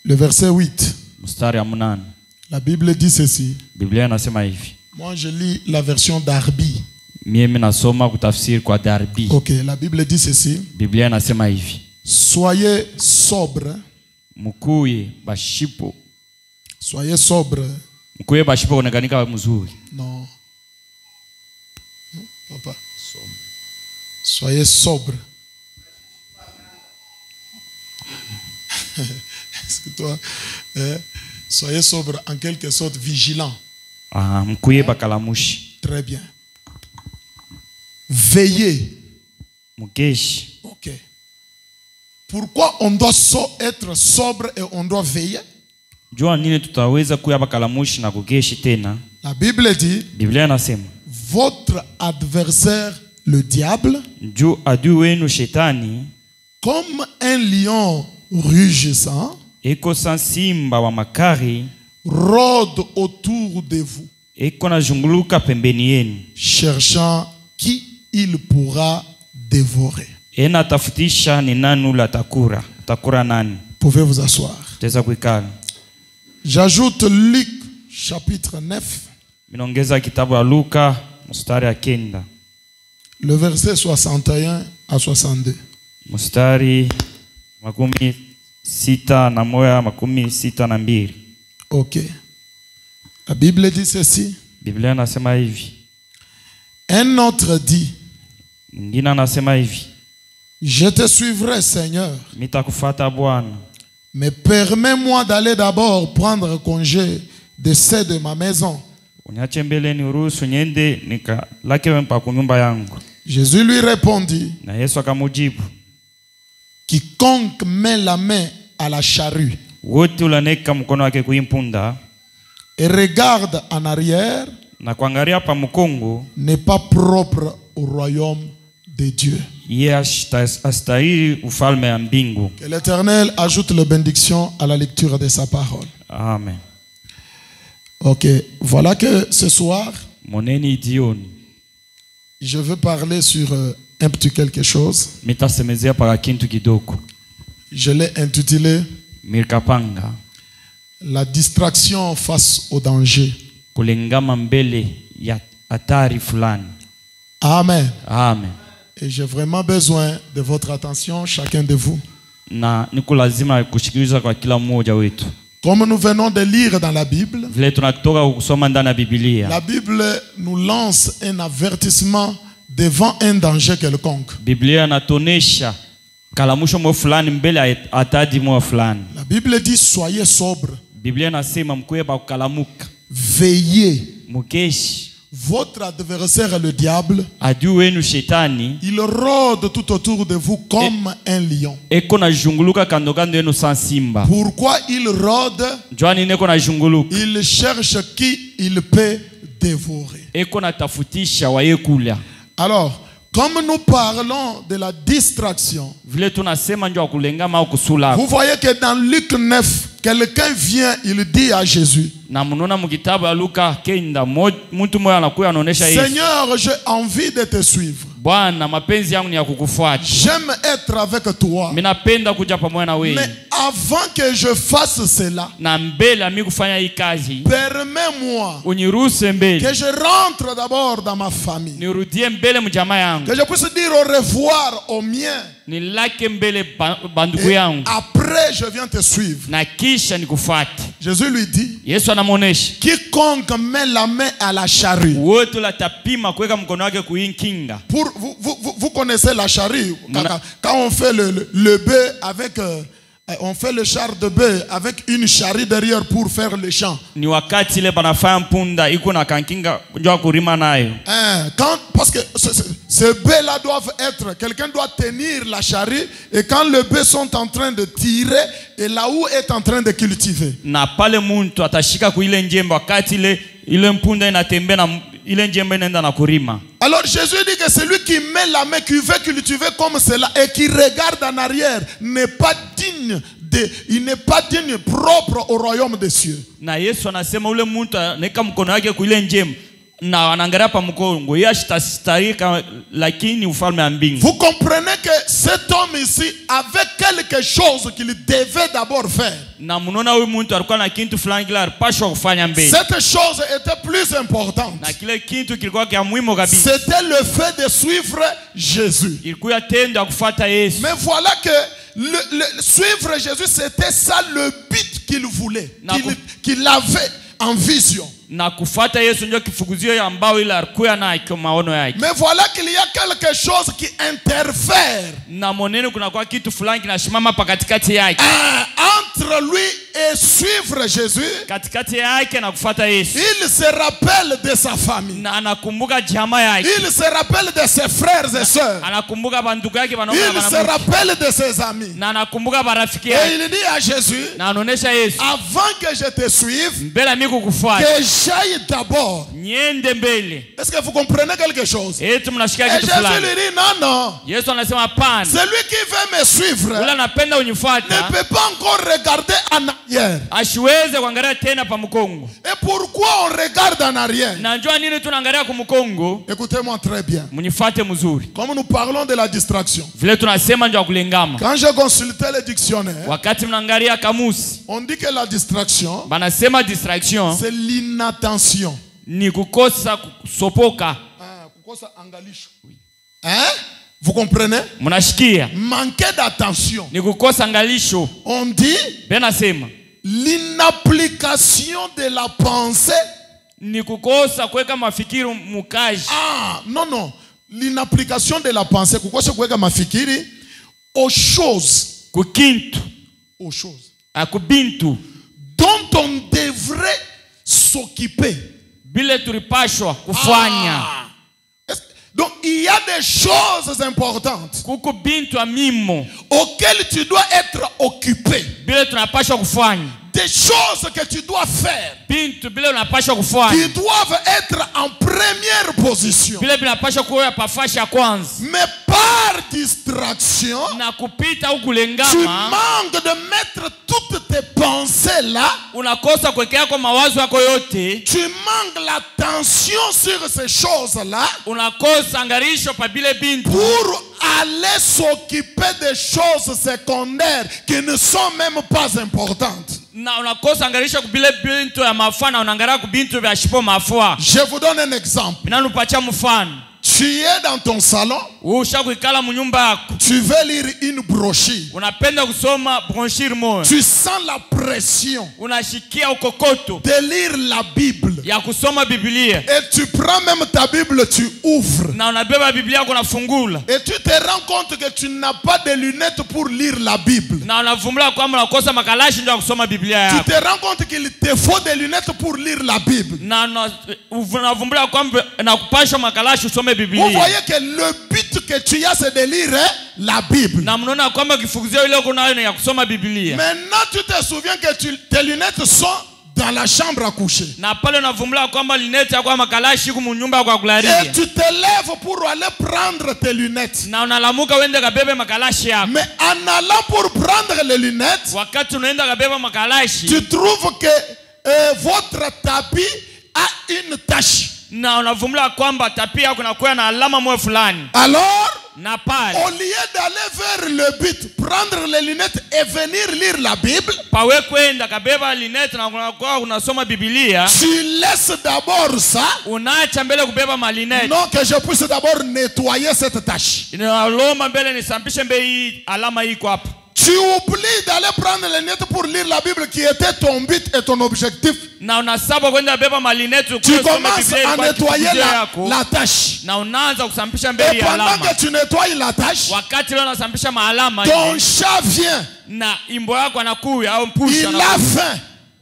Le verset 8. La Bible dit ceci. Moi je lis la version d'Arbi. Ok, la Bible dit ceci. Soyez sobre. Soyez sobre. Non. Papa. Soyez sobre. Est-ce que toi, soyez sobre, en quelque sorte vigilant. Très bien. Veillez. Ok. Pourquoi on doit être sobre et on doit veiller? La Bible dit, votre adversaire, le diable, comme un lion rugissant, rôde autour de vous, cherchant qui il pourra dévorer. Pouvez vous asseoir. J'ajoute Luc chapitre 9. Le verset 61 à 62. Ok. La Bible dit ceci. Un autre dit, je te suivrai, Seigneur, mais permets-moi d'aller d'abord prendre congé de ceux de ma maison. Jésus lui répondit, quiconque met la main à la charrue et regarde en arrière n'est pas propre au royaume de Dieu. Que l'Éternel ajoute la bénédiction à la lecture de sa parole. Amen. Ok, voilà que ce soir, je veux parler sur un petit quelque chose. Je l'ai intitulé la distraction face au danger. Amen. Amen. Et j'ai vraiment besoin de votre attention, chacun de vous. Comme nous venons de lire dans la Bible, la Bible nous lance un avertissement devant un danger quelconque. La Bible dit soyez sobre. Veillez. Votre adversaire, le diable, il rôde tout autour de vous comme un lion. Pourquoi il rôde? Il cherche qui il peut dévorer. Alors, comme nous parlons de la distraction, vous voyez que dans Luc 9, quelqu'un vient, il dit à Jésus, Seigneur, j'ai envie de te suivre. J'aime être avec toi. Mais avant que je fasse cela, permets-moi que je rentre d'abord dans ma famille. Que je puisse dire au revoir aux miens. Et après, je viens te suivre. Jésus lui dit, quiconque met la main à la charrue. Vous connaissez la charrue. Quand on fait le bœuf avec... on fait le char de bœuf avec une charrue derrière pour faire le champ. Parce que ces bœufs-là doivent être, quelqu'un doit tenir la charrue et quand les bœufs sont en train de tirer et là où est en train de cultiver. Alors Jésus dit que celui qui met la main, qui veut cultiver comme cela et qui regarde en arrière n'est pas digne il n'est pas digne propre au royaume des cieux. na anaangalia pa mkongo yeye ashitastarika lakini ufalme wa mbingu. Vous comprenez que cet homme ici avait quelque chose qu'il devait d'abord faire. Na mnaona huyu mtu alikuwa na kitu fulani kile alipaswa kufanya mbele. Cette chose était plus importante. Na kile kitu kilikuwa kia muhimu kabisa. C'était le fait de suivre Jésus. Ilikuwa tendo ya kufuata Yesu. Mais voilà que suivre Jésus, c'était ça le but qu'il voulait, qu'il avait en vision. Na kufuata Yesu ndio kifukuzio ambao ile alikuwa na maono yake. Mais voilà qu'il y a quelque chose qui interfère. Na monene kuna kwa kitu fulani kinashimama pa katikati yake. Entre lui et suivre Jésus. Katikati yake na kufuata Yesu. Il se rappelle de sa famille. Na anakumbuka jamaa yake. Il se rappelle de ses frères et sœurs. Anakumbuka bandugu yake banaume na banawake. Il se rappelle de ses amis. Na anakumbuka barafiki yake. Et il dit à Jésus, na anaonesha Yesu, avant que je te suive, mbele mimi kukufuata, que j'aille d'abord. Niende mbele. Est-ce que vous comprenez quelque chose? Et Jésus lui dit non. Yesu anasema hapana. Celui qui veut me suivre ule anapenda unifuata ne peut pas encore regarder en arrière. Asiweze kuangalia tena pa mkongo. Et pourquoi on regarde en arrière? Na njoo nini tunaangalia kwa mkongo? Écoutez-moi très bien. Mnifuate mzuri. Comme nous parlons de la distraction. Vile tunasema njoo kulengama. Quand je consultais le dictionnaire, wakati mnaangalia kamusi, on dit que la distraction, banasema distraction, c'est l'inattention. Ni kukosa kusopoka. Kukosa angalisho. Hein? Vous comprenez? Mnashikia? Manquer d'attention. Ni kukosa angalisho. On dit benasema l'inapplication de la pensée. Ni kukosa kuweka mafikiri mukaji. Non. L'inapplication de la pensée, kukosa kuweka mafikiri aux choses. Kukintu. Aux choses. Akubintu. Dont on devrait s'occuper. Bile tulipashwa kufanya. Donc il y a des choses importantes kuko bintu amimo auxquelles tu dois être occupé. Bile tunapashwa kufanya. Des choses que tu dois faire bintu bile unapashwa kufanya, qui doivent être en première position. Bile binapashwa kuwa pafasha kwanza. Mais par distraction, na kupita au kulengama, tu manques de mettre toutes tes pensées là. Unakosa kuwekea kwa mawazo yako yote. Tu manques l'attention sur ces choses là. Unakosa angarisho pa bile bintu pour aller s'occuper des choses secondaires qui ne sont même pas importantes. Na unakosa angarisha kubile bintu ya mafana, unaangalia kubintu vya shipo mafua. Je vous donne un exemple. Ninanupatia mfano. Tu es dans ton salon. Ushakuikala mu nyumba yako. Tu veux lire une brochure. Unapenda kusoma brochure moja. Tu sens la pression. Unashikia ukokoto de lire la Bible. Ya kusoma Biblia. Et tu prends même ta Bible, tu ouvres. Na unabeba Biblia yako unafungula. Et tu te rends compte que tu n'as pas de lunettes pour lire la Bible. Na unavumbula kwamba unakosa makalashi ndio kusoma Biblia yako. Tu te rends compte qu'il te faut des lunettes pour lire la Bible. Na unavumbula kwamba nakupasha makalashi usome Biblia. Vous voyez que le but que tu as c'est de lire la Bible. Na mnaona kwamba kifukuzio ile uko nayo ni ya kusoma Biblia. Maintenant tu te souviens que tes lunettes sont dans la chambre à coucher. Na pale unavumbula kwamba lunette yako makalashi ku nyumba yako ya kulalia. Et tu te lèves pour aller prendre tes lunettes. Na unalamuka uende kabebe makalashi yako. Mais en allant pour prendre les lunettes, wakati unaenda kabeba makalashi, tu trouves que votre tapis a une tache. Na unavumbula kwamba tapis yako inakuwa na alama moja fulani. Alors, na pale au lieu d'aller vers le but, prendre les lunettes et venir lire la Bible, pawe kwenda kabeba lunette na unakuwa unasoma Biblia, tu laisses d'abord ça. Unaacha mbele kubeba malinette. Non, que je puisse d'abord nettoyer cette tache. Inaloma mbele nisampishe mbele alama iko hapa. Tu oublies d'aller prendre les lunettes pour lire la Bible qui était ton but et ton objectif. Na unasaba kwenda beba malinette tu commences à nettoyer la tâche. Na unaanza kusampisha mbele ya alama. Et pendant que tu nettoies la tâche, wakati leo unasampisha maalama, ton chat vient. Na imbo yako anakuya au mpusha. Il a faim.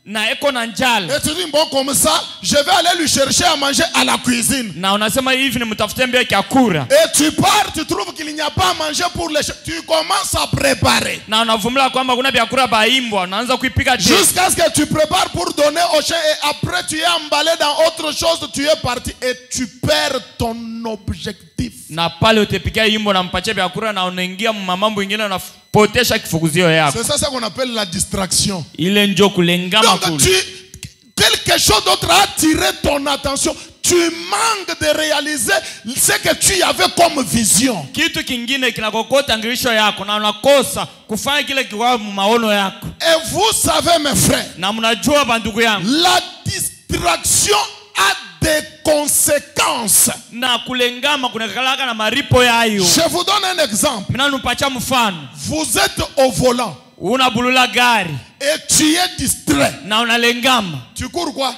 Na eko na njala. Et tu dis bon comme ça, je vais aller lui chercher à manger à la cuisine. Na unasema hivi ni mtafute mbele kyakura. Et tu pars, tu trouves qu'il n'y a pas à manger pour les tu commences à préparer. Na unavumula kwamba kuna vyakula baimbwa, unaanza kuipika jusqu'à ce que tu prépares pour donner au chien et après tu es emballé dans autre chose, tu es parti et tu perds ton objectif. Na pale utepikia imbo na mpache vyakula na unaingia mambo mengine unapotesha kifukuzio yako. C'est ça qu'on appelle la distraction. Ile ndio kulengama kule. Donc quelque chose d'autre a attiré ton attention. tu manques de réaliser ce que tu avais comme vision. Kitu kingine kinakokota ngirisho yako na unakosa kufanya kile kwa maono yako. Et vous savez mes frères, Na mnajua bandugu yangu, la distraction a des conséquences. na kulengama kunakalaka na maripo yayo. Je vous donne un exemple. Mina nupacha mfano. Vous êtes au volant Unabulula gari et tu es distrait. na unalengama. Tu cours quoi?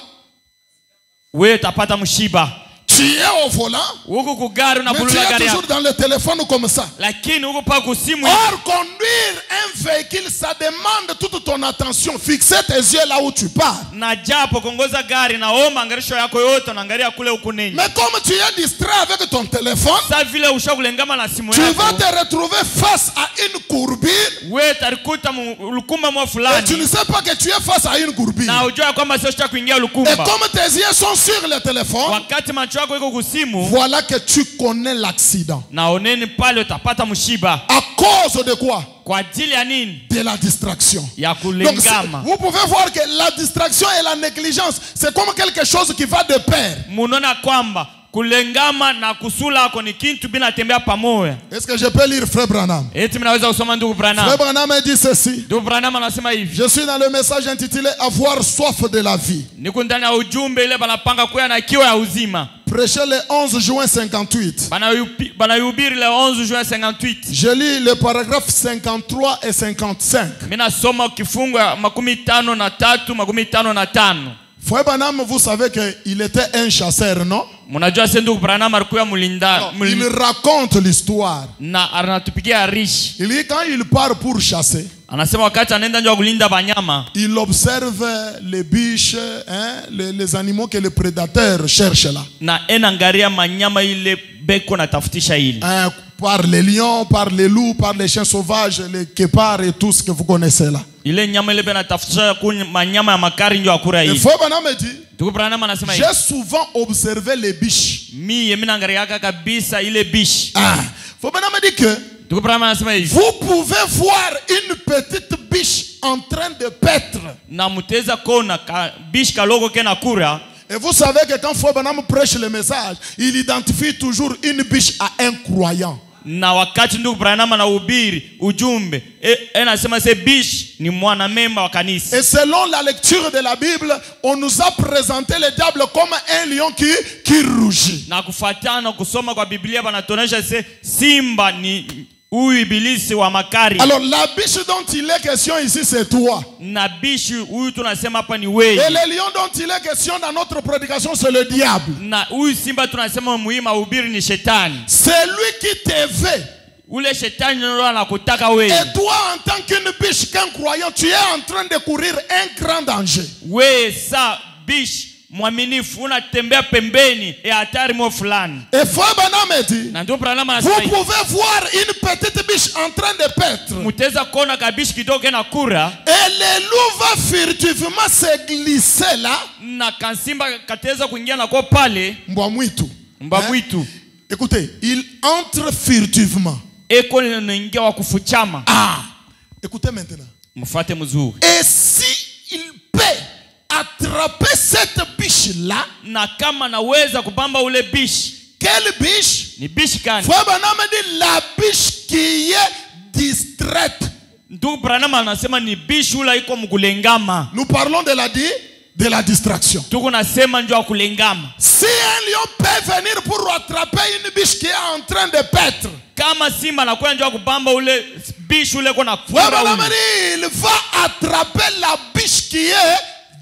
Wewe tapata mshiba. Tu es au volant, Huko kugari mais tu unabulula es gari toujours yako. dans le téléphone comme ça. Lakini huko pa kusimu. Or, conduire un véhicule, ça demande toute ton attention. Fixer tes yeux là où tu pars. Na japo kongoza gari na omba ngarisho yako yote unaangalia kule ukuneni. Mais comme tu es distrait avec ton téléphone, Sasa vile ushakulengama na simu tu vas yako. te retrouver face à une courbure Wewe tarikuta ulukuma mwa et tu fulani. ne sais pas que tu es face à une courbure. Na ujua kwamba sio cha kuingia Et lukumba. comme tes yeux sont sur le téléphone, Wakati macho yako iko kusimu, voilà que tu connais l'accident. na oneni pale utapata mshiba. À cause de quoi? Kwa ajili ya nini? De la distraction. Ya Donc, kulengama. vous pouvez voir que la distraction et la négligence, c'est comme quelque chose qui va de pair. Munaona kwamba kulengama na kusula yako ni kitu binatembea pamoja. Est-ce que je peux lire Frère Branham? Eti mnaweza kusoma ndugu Frère Branham. Branham dit ceci. Ndugu Branham anasema hivi. Je suis dans le message intitulé Avoir soif de la vie. Niko ndani ya ujumbe ile banapanga kuya na kiwa ya uzima. Prêché le 11 juin 58. Banayubiri le 11 juin 58. Je lis le paragraphe 53 et 55. Mina soma kifungu ya 53, 55. Frère Branham, vous savez qu'il était un chasseur, non? Mnajua sasa ndugu Branham alikuwa mlinda. Il raconte l'histoire. Na anatupigia rishi. Il dit quand il part pour chasser, Anasema wakati anaenda nje kulinda banyama, il observe les biches, hein, les animaux que le prédateur cherche là. na enangaria manyama ile beko na tafutisha ile. Hein, par les lions, par les loups, par les chiens sauvages, les guépards et tout ce que vous connaissez là. Ile nyama ile bena tafutisha manyama ya makari ndio akura Et ile. Frère Branham me dit, Ndugu Branham anasema hivi. j'ai souvent observé les biches. Mimi naangalia kabisa ile bishi. Ah, Frère Branham me dit que Ndugu Branham anasema hivi. vous pouvez voir une petite biche en train de paître. Na muteza kona ka bishi kaloko kena kura. Et vous savez que quand Frère Branham prêche le message, il identifie toujours une biche à un croyant. Na wakati ndugu Branham anahubiri ujumbe, anasema se bishi ni mwana memba wa kanisa. Et selon la lecture de la Bible, on nous a présenté le diable comme un lion qui rugit. Na kufuatana kusoma kwa Biblia banatonesha se simba ni huyu ibilisi wa makari. Alors la biche dont il est question ici, c'est toi. Na bishi huyu tunasema hapa ni wewe. Et le lion dont il est question dans notre prédication, c'est le diable. Na huyu simba tunasema muhimu mahubiri ni shetani. C'est lui qui te veut. Ule shetani ndio anakutaka wewe. Et toi, en tant qu'une biche, qu'un croyant, tu es en train de courir un grand danger. Wewe sa bishi mwaminifu unatembea pembeni ya hatari mo fulani. Et Frère Branham dit, Na ndio Branham vous anasema pouvez voir une petite biche en train de paître. muteza kona kabishi kidogo na kura. Et le loup va furtivement se glisser là. Na kansimba kateza kuingia na kwa pale Mbwa mwitu. mba mwitu. Écoutez, il entre furtivement. Eko inaingia wa kufuchama. Ah, écoutez maintenant. Mfuate mzuri. Et si il peut attraper cette biche-là, Na kama naweza kubamba ule bishi. quelle biche? Ni bishi kani? Frère Branham dit la biche qui est distraite. Ndugu Branham anasema ni bishi ula iko mkulengama. Nous parlons de la distraction. Tuko nasema ndio kulengama. Si un lion peut venir pour attraper une biche qui est en train de paître, Kama simba anakuwa ndio kubamba ule bishi ule kona Frère fura Branham ule. dit, il va attraper la biche qui est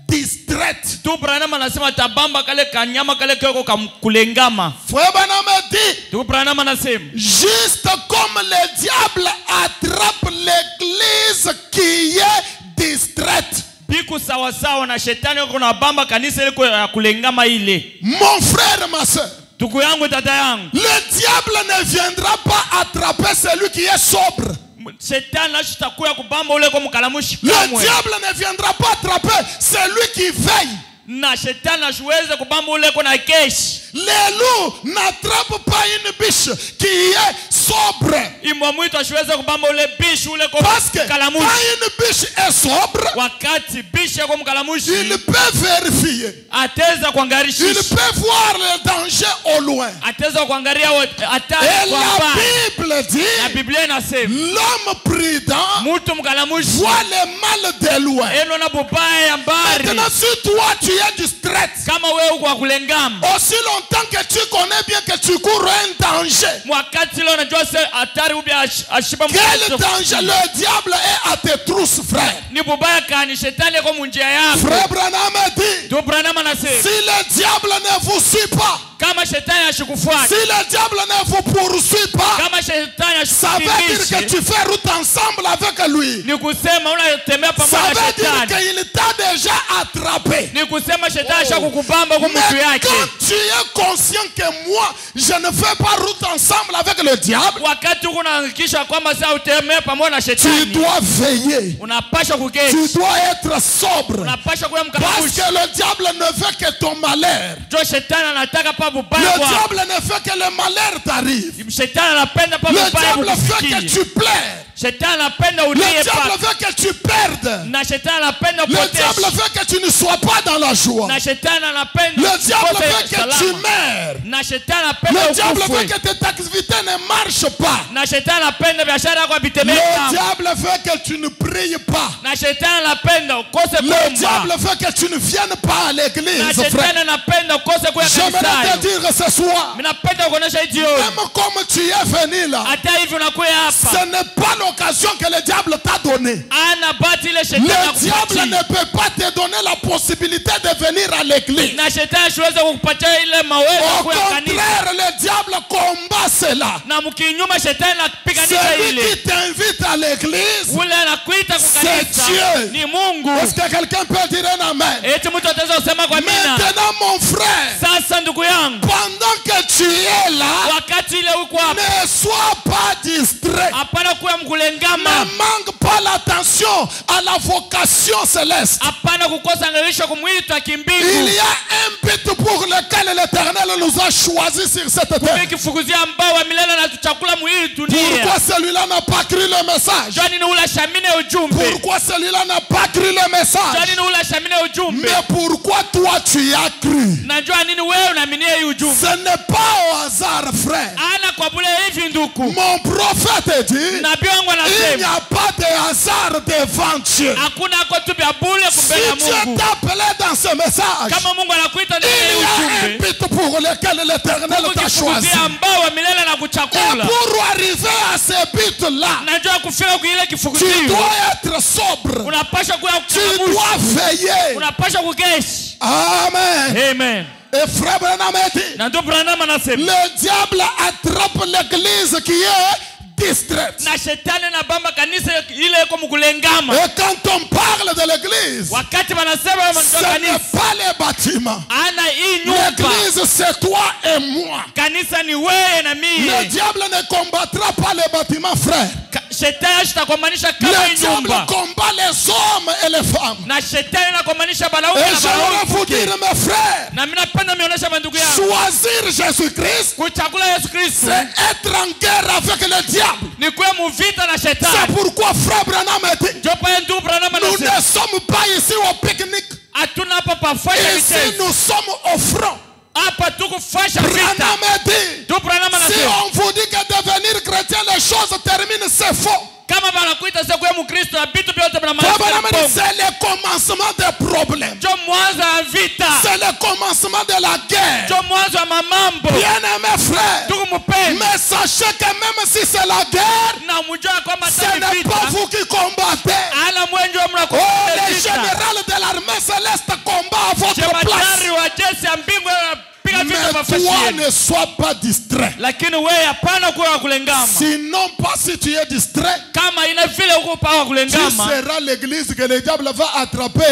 distraite. Tu Branham anasema tabamba kale kanyama kale keko kulengama. Frère Branham dit, Tu Branham anasema juste comme le diable attrape l'église qui est distraite. biku sawa sawa na shetani yuko na bamba kanisa ile ya kulengama ile. Mon frère, ma soeur, Tuku yangu tata yangu. le diable ne viendra pas attraper celui qui est sobre. Shetani ashitakuya kubamba ule kwa mkalamushi Le kamwe. diable ne viendra pas attraper celui qui veille. Na shetani ashuweze kubamba ule kwa na keshi. les loups n'attrapent pas une biche qui est sobre. Imbwa mwitu asiweze kubamba ule bishi ule kwa Parce que quand mkalamushi. une biche est sobre, Wakati bishi kwa mkalamushi, il peut vérifier. ateza kuangalia Il shishi. peut voir le danger au loin. Ateza kuangalia hatari Et kwa la mbali. Bible Na dit, Biblia inasema l'homme prudent mtu mkalamushi voit le mal de loin. eno na bubaya ya mbari. Maintenant, si toi tu es distrait, Kama wewe uko kulengama, aussi longtemps que tu connais bien que tu cours un danger, wakati leo unajua hatari ubia ashiba quel mkazo. danger? Le diable est à tes trousses, frère. Ni bubaya kani shetani kwa munjia yako. Frère Branham dit, Ndio Branham anasema si le diable ne vous suit pas, kama shetani ashikufuata, si le diable ne vous poursuit pas, kama shetani ça veut dire que ashikufundisha, tu fais route ensemble avec lui. ni kusema unatembea Ça pamoja na veut dire shetani. qu'il t'a déjà attrapé. Ni kusema shetani ashakukubamba kwa mtu Mais yake. quand tu es conscient que moi, je ne fais pas route ensemble avec le diable, Wakati uko unahakikisha kwamba sasa utembea pamoja na tu shetani, dois veiller. unapasha Tu kuketi, dois être sobre. unapasha kuwa Parce mkaramushi. que le diable ne veut que ton malheur. Jo shetani anataka pa Le bubaya kwako. diable ne veut que le malheur t'arrive. Shetani anapenda pa Le bubaya diable veut que kukufikia. tu pleures. Shetani anapenda Le ulie diable pa. veut que tu perdes. Na shetani anapenda Le diable upoteshe. veut que tu ne sois pas dans la joie. Na shetani anapenda Le diable ukose veut que tu salama. meurs. Na shetani anapenda Le diable veut ukufe. que tes activités ne marchent pas. Na shetani anapenda biashara yako Le abitembee kama. diable veut que tu ne pries pas. Na shetani anapenda ukose Le kuomba. diable veut que tu ne viennes pas à Na l'église, shetani frère. anapenda ukose kuya J'aimerais te kanisani. dire ce soir, Mimi napenda kuonesha hii jioni. même comme tu es venu là, Hata hivi unakuya hapa. ce n'est pas l'occasion que le diable t'a donnée. Ana bati ile shetani Le diable akupatia. ne peut pas te donner la possibilité de venir à l'église. Na shetani siweze kukupatia ile mawezo Au kuya kanisa. contraire, le diable combat cela. Na mkinyuma shetani anapiganisha Celui ile. qui t'invite à l'église, Ule anakuita kwa c'est kanisa. Dieu. Ni Mungu. est-ce que quelqu'un peut dire un amen? Eti mtu ataweza kusema kwa mina. Maintenant, mon frère, Sasa ndugu yangu, pendant que tu es là, wakati ile uko hapa, ne sois pas distrait. hapana kuwa Ne mkulengama, manque pas l'attention à la vocation céleste. hapana kukosa angalisho kumwita Il kimbingu. y a un but pour lequel l'Éternel nous a choisis sur cette terre. Kifukuzia mbao wa milele na tuchakula mwili dunia. Pourquoi celui-là n'a pas cru le message? Jani ni ula shamine ujumbe. Pourquoi celui-là n'a pas cru le message? Jani ni ula shamine ujumbe. Mais pourquoi toi tu as cru? Najua nini wewe unaaminia hii ujumbe. Ce n'est pas au hasard, frère. Ana kwa bule hivi nduku. Mon prophète dit, Nabii wangu il n'y anasema a pas de hasard devant Dieu. hakuna kwa tu vya bure Si kumbele ya Dieu Mungu. t'a appelé dans ce message, Kama Mungu anakuita ndani ya il hii y a un ujumbe, but pour lequel l'Éternel t'a choisi. kifukuzia mbao wa milele na Et kuchakula. pour arriver à ce but-là, Najua kufika kwa ile tu kifukuzio. dois être sobre. Unapasha kuwa Tu dois veiller. unapasha kugeshi. Amen. Amen. Et frère Branham a dit, Na ndio Branham anasema le diable attrape l'église qui est distraite. na shetani na bamba kanisa ile iko mkulengama. Et quand on parle de l'église, Wakati wanasema ce wa n'est kanisa, pas les bâtiments. ana hii nyumba. L'église, c'est toi et moi. Kanisa ni wewe na Le mimi. diable ne combattra pas les bâtiments, frère. Shetani ashitakwamanisha kama Le hii diable nyumba. combat les hommes et les femmes. Na shetani anakwamanisha wanaume Et na j'aimerais vous wanawake. dire, mes frères, Na mimi napenda mionyesha mandugu yangu. choisir Jésus-Christ, Kuchagula Yesu Kristo c'est être en guerre avec le diable. ni kuwa muvita na C'est shetani. pourquoi frère Branham a dit, Jopa ya ndugu Branham nous anasema ne sommes pas ici au pique-nique. hatuna hapa pafanya Ici, michezo. nous sommes au front. Hapa tukufasha vita. Branham a dit, Ndugu Branham si anasema on vous dit que devenir chrétien, les choses terminent, c'est faux. kama banakuita sasa kuwa Mkristo na vitu vyote Frère Branham a dit, vinamaliza. c'est le commencement des problèmes. Jo mwanzo wa vita. C'est le commencement de la guerre. Jo mwanzo wa mamambo. Bien-aimé frère, Ndugu mpendwa, mais sachez que même si c'est la guerre, na mjua kwamba ce tani n'est pas vita vous qui combattez. ala mwenjo Oh, mnakuwa le général de l'armée céleste combat à votre place. jemadari wa jeshi ya mbingu anapiga vita Mais mafashi toi yenu. ne sois pas distrait. Lakini wewe hapana kuwa kulengama. Sinon, pas si tu es distrait, Kama ina vile uko pa tu kulengama seras l'église que le diable va attraper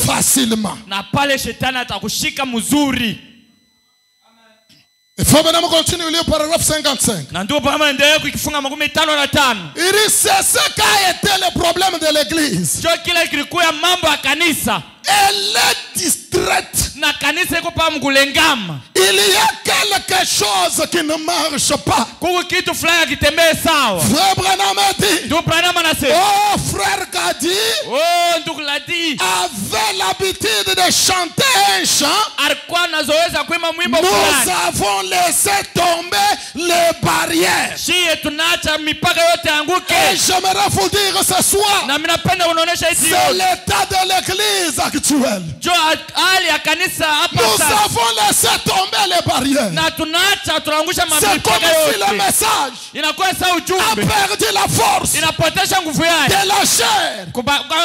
facilement. na pale shetani atakushika mzuri. Il faut maintenant continuer au paragraphe 55. Na ndio pamoja endelee kukifunga 55. Il dit, c'est ce qu'a été le problème de l'église. Sio kile kilikuwa mambo ya kanisa. Elle est distraite. na kanisa iko pa mkulengama. Il y a quelque chose qui ne marche pas. Kuko kitu fulani kitembee sawa. Frère Branham a dit. Ndugu Branham anasema. Oh, frère Gadi. Oh, ndugu Ladi. Avait l'habitude de chanter un chant. Alikuwa anazoeza kuimba mwimbo Nous fulani. avons laissé tomber les barrières. Shie tunaacha mipaka yote anguke. Et j'aimerais vous dire ce soir. Na mimi napenda unaonesha hizi. C'est l'état de l'église actuelle. Jo hali ya kanisa hapa Nous sasa. avons laissé tomber les barrières. Na tunaacha tunaangusha C'est comme mipaka si le yote. message Inakuwa sawa a ujumbe. perdu la force Inapotesha nguvu yake. de la chair.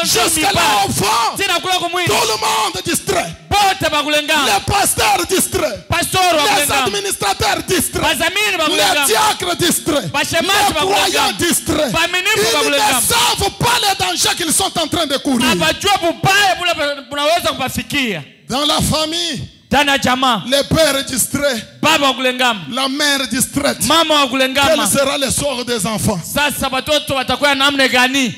Jusque là au fond, Tina kula kumwili. tout le monde distrait. Bote bakulengama. Les pasteurs distraits. Pastor Les bakulengama. administrateurs distraits. Bazamini Les bakulengama. diacres distraits. Bashemaji Les croyants bakulengama. distraits. Baminifu Ils ne bakulengama. savent pas les dangers qu'ils sont en train de courir. Abajua bubaya bule bunaweza kupafikia. Dans la famille, Ndani ya jamaa. les pères distraits, Baba wa kulengama. la mère distraite. Mama wa Quel kulengama. sera le sort des enfants? Sasa watoto watakuwa namna gani?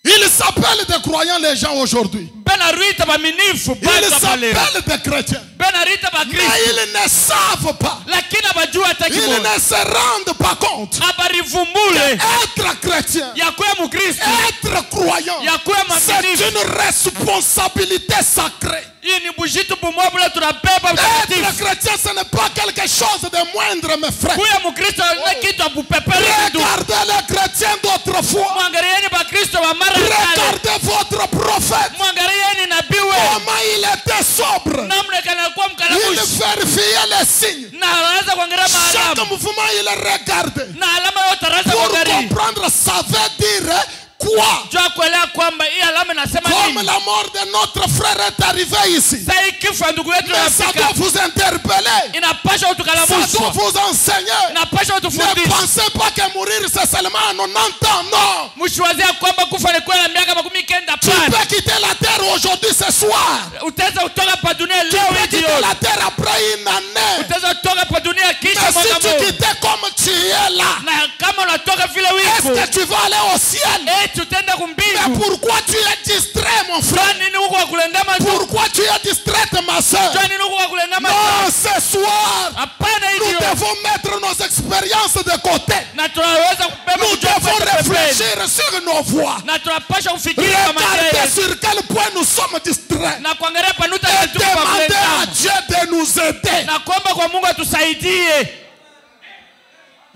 Ils s'appellent des croyants les gens aujourd'hui. Benarita baminifu Ils bado balera. s'appellent des chrétiens. Benarita Mais bakristo. ils ne savent pas. Lakini abajua hata Ils kimoja. ne se rendent pas compte. Abarivumbule Être chrétien, ya kuwa Mkristo. être croyant, Ya kuwa c'est mwaminifu. une responsabilité sacrée. Hii ni bujitu bumoja bule tunabeba Être utakatifu. chrétien, ce n'est pas quelque chose de moindre, mes frères. Kuya Mkristo na kitu apupepele ndugu. Regardez les chrétiens d'autrefois. Mwangalieni bakristo wa mara ya kale. Regardez votre prophète. Mwangalieni nabii wetu. Comment il était sobre. Namna kana kuwa Il mkalamushi. vérifiait les signes. Na anaweza kuangalia Chaque maalamu. mouvement, il regardait. Na alama yote anaweza Pour kuangalia. comprendre, ça veut dire quoi? Jua kuelewa kwamba hii alama inasema Comme nini. la mort de notre frère est arrivée ici. Sasa hii kifo ya ndugu yetu Mais ça inafika. doit vous interpeller. Inapasha Ça doit utukalamushwa. vous enseigner. Inapasha Ne utufundishe. pensez pas que mourir c'est seulement à 90 ans. Non. Mshiwazia kwamba kufa ni kwenda miaka 90 Tu pana. peux quitter la terre aujourd'hui ce soir. Utaweza kutoka pa dunia Tu leo peux hii quitter jioni. la terre après une année. Utaweza kutoka pa dunia kisha Mais si mwaka tu mmoja. quittais comme tu es là, Na kama unatoka vile est-ce wiko. que tu vas aller au ciel? Tutaenda Mais kumbingu. pourquoi tu es distrait, mon frère? Kwa nini huko kulengama tu? Pourquoi tu es distraite, ma soeur? Kwa nini huko kulengama tu? Non, ce soir, Hapana nous hivyo. devons mettre nos expériences de côté. Na tunaweza kubeba Nous kutoka devons pembeni. réfléchir sur nos voies. Na tunapasha kufikiria kama Regardez yeye. sur quel point nous sommes distraits. Na kuangalia panuta Et yetu kwa demander à kulengama. Dieu de nous aider. Na kuomba kwa Mungu atusaidie.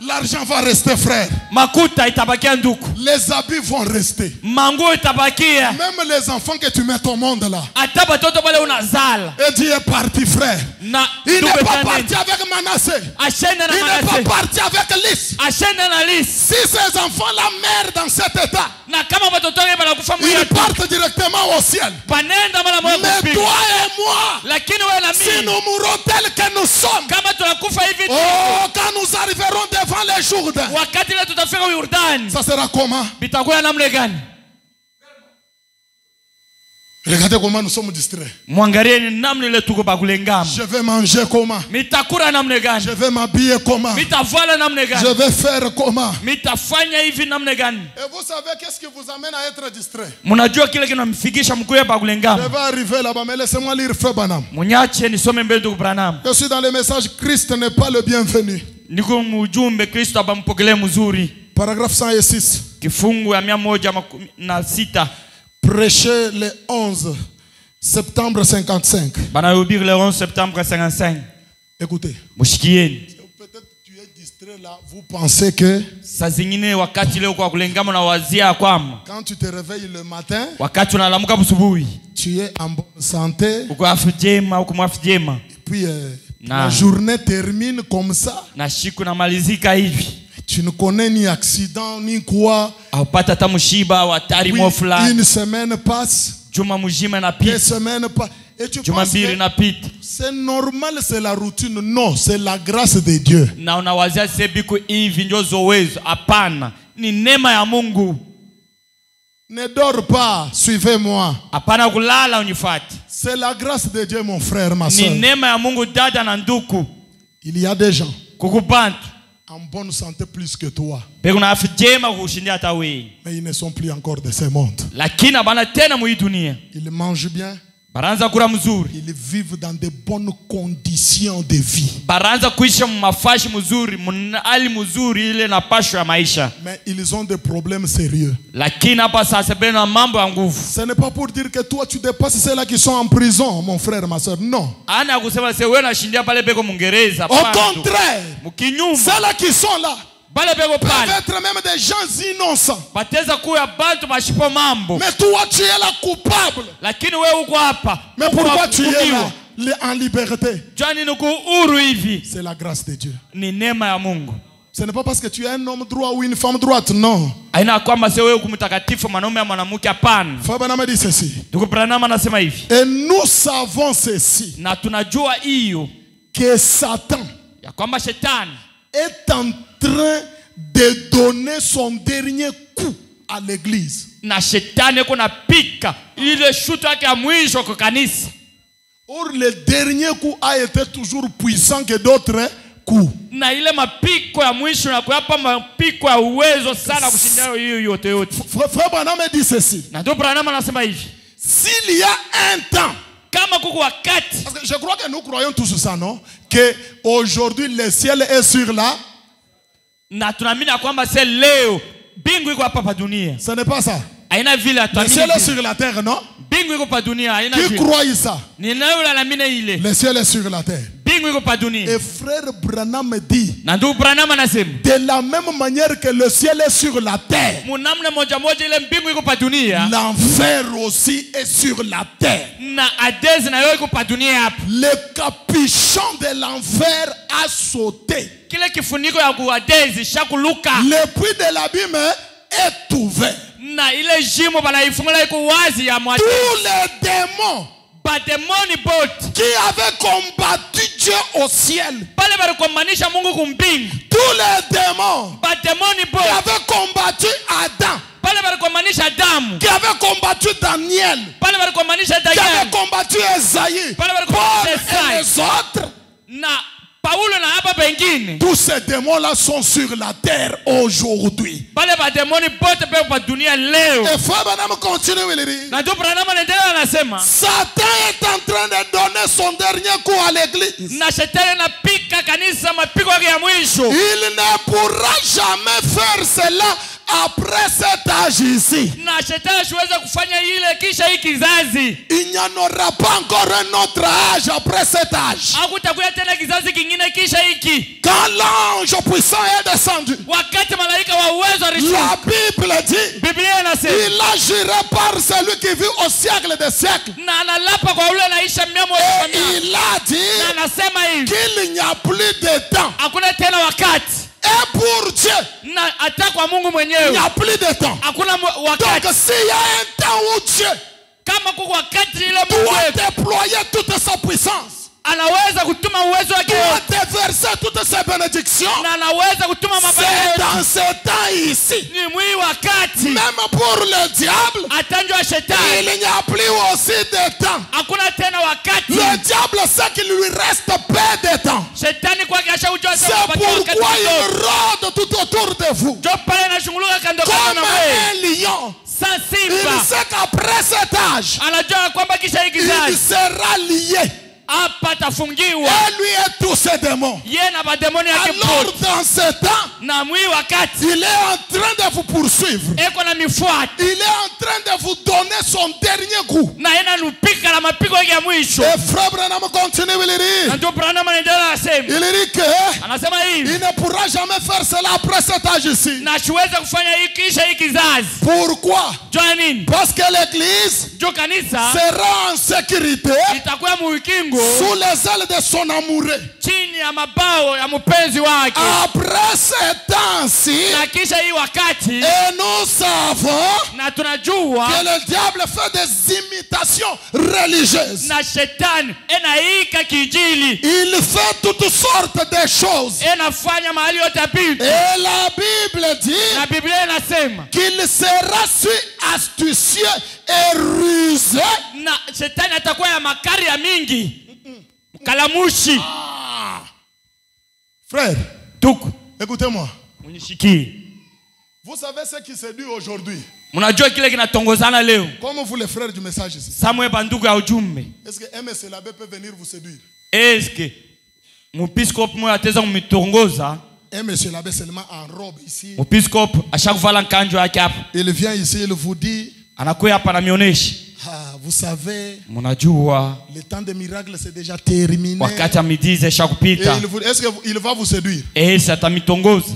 L'argent va rester, frère. Makuta itabakia nduku. Les habits vont rester. Manguo itabakia. Même les enfants que tu mets au monde là. Hata watoto wale unazala. Et Dieu est parti, frère. Na Il n'est ndugu pas Daniel. parti avec Manassé. Ashende na Il n'est Manase. pas parti avec Lys. Ashende na Lisi. Si ces enfants-là meurent dans cet état, Na kama watoto wale wanakufa ils mwili. partent directement au ciel. Panenda mara moja Mais kupiga. toi et moi, Lakini wewe na si mimi nous mourons tels que nous sommes, kama tunakufa hivi oh, quand nous arriverons devant les Jourdains, wakati ile tutafika Yordani ça sera comment? bitakuwa namna gani? Regardez comment nous sommes distraits. Mwangalieni namna ile tuko bakulengama. Je vais manger comment? Mitakula namna gani? Je vais m'habiller comment? Mitavala namna gani? Je vais faire comment? Mitafanya hivi namna gani? Et vous savez qu'est-ce qui vous amène à être distrait? Mnajua kile kinamfikisha mkuu hapa Je kulengama. vais arriver là-bas, mais laissez-moi lire Frère Branham. Munyache nisome mbele ndugu Branham. Je suis dans le message Christ n'est pas le bienvenu. Niko mujumbe Kristo abampokelee mzuri. Paragraphe 106. Kifungu ya 116. Prêché le 11 septembre 55. Banahubiri le 11 septembre 55. Écoutez. Mushikieni. Peut-être tu es distrait là. Vous pensez que Saa zingine wakati leo kwa kulengama na wazia kwamba quand tu te réveilles le matin, wakati unalamuka busubuhi tu es en bonne santé. uko afya njema, uko afya njema Et puis Na. la journée termine comme ça. na siku namalizika hivi, Tu ne connais ni accident ni quoi. haupata hata mshiba au hatari Oui, mo fulani. une semaine passe. Juma mzima 2 inapita, semaines passe. Et tu juma penses mbili que inapita c'est normal, c'est la routine. Non, c'est la grâce de Dieu. na unawazia sebiko hivi ndio zowezo. Hapana, ni neema ya Mungu. Ne dors pas, suivez-moi. Hapana kulala unifuate, C'est la grâce de Dieu, mon frère, ma ni soeur. neema ya Mungu dada na nduku. Il y a des gens, Kukubantu en bonne santé plus que toi. Beko na afya njema kushindia hata wewe. Mais ils ne sont plus encore de ce monde. Lakini bana tena mu hii dunia. Ils mangent bien. Baranza kula mzuri. Ils vivent dans de bonnes conditions de vie. Baranza kuisha mafashi mzuri, hali mzuri ile na pasho ya maisha. Mais ils ont des problèmes sérieux. Lakini hapa sasa bena mambo ya nguvu. Ce n'est pas pour dire que toi tu dépasses ceux-là qui sont en prison, mon frère, ma soeur. Non. Ana kusema se wewe unashindia pale beko Mungereza. Au contraire. Mukinyuma. Ceux-là qui sont là. Peuvent être même des gens innocents. Mais toi tu es là coupable. Mais pourquoi tu es là en liberté? C'est la grâce de Dieu. Ce n'est pas parce que tu es un homme droit ou une femme droite, non. Frère Branham dit ceci. Et nous savons ceci. Que Satan est en train de donner son dernier coup à l'église. Or le dernier coup a été toujours puissant que d'autres coups. Frère Branham dit ceci. S'il y a un temps, parce que je crois que nous croyons tous ça, non? Que aujourd'hui le ciel est sur la. Ce n'est pas ça. Le ciel est sur la terre, non? Qui croit ça? Le ciel est sur la terre. Et frère Branham dit, de la même manière que le ciel est sur la terre, l'enfer aussi est sur la terre. Le capuchon de l'enfer a sauté. Le puits de l'abîme est ouvert. Tous les démons qui avaient combattu Dieu au ciel, tous les démons qui avaient combattu Adam, qui avaient combattu Daniel, qui avaient combattu Esaïe, Paul et les autres, tous ces démons-là sont sur la terre aujourd'hui. Et Frère Branham continue, il dit, Satan est en train de donner son dernier coup à l'église. Il ne pourra jamais faire cela après cet âge ici. Il n'y en aura pas encore un autre âge après cet âge. Quand l'ange puissant est descendu, la Bible dit, il agira par celui qui vit au siècle des siècles. Et il a dit qu'il n'y a plus de temps. Et pour Dieu, il n'y a plus de temps. Donc s'il y a un temps où Dieu doit déployer toute sa puissance, doit déverser toutes ses bénédictions, c'est dans ce temps ici. Même pour le diable, il n'y a plus aussi de temps. Le diable sait qu'il lui reste peu de temps. C'est pourquoi il rôde tout autour de vous comme un lion. Il sait qu'après cet âge, il sera lié. Et lui et tous ses démons. Alors dans ce temps, il est en train de vous poursuivre. Il est en train de vous donner son dernier coup. Et Frère Branham continue, il dit que il ne pourra jamais faire cela après cet âge ici. Pourquoi? Parce que l'église sera en sécurité sous les ailes de son amoureux. Après ce temps-ci, et nous savons que le diable fait des imitations religieuses. Il fait toutes sortes de choses. Et la Bible dit qu'il sera astucieux et rusé. Frère, Écoutez-moi. Munishiki. Vous savez ce qui séduit aujourd'hui? Munajua kile kinatongozana leo. Comme vous les frères du message ici. Samwe bandugu ya ujumbe. Est-ce que MS l'abbé peut venir vous séduire? Est-ce que mupiscope mwe ateza kumitongoza? Monsieur l'abbé seulement en robe ici. Mupiscope ashakuvala nkanjo yake hapa. Il vient ici, il vous dit. Anakuya hapa na mioneshi. Ah, vous savez, munajua le temps des miracles c'est déjà terminé. Wakati miujiza ishakupita. Est-ce qu'il va vous séduire? Atamitongoza.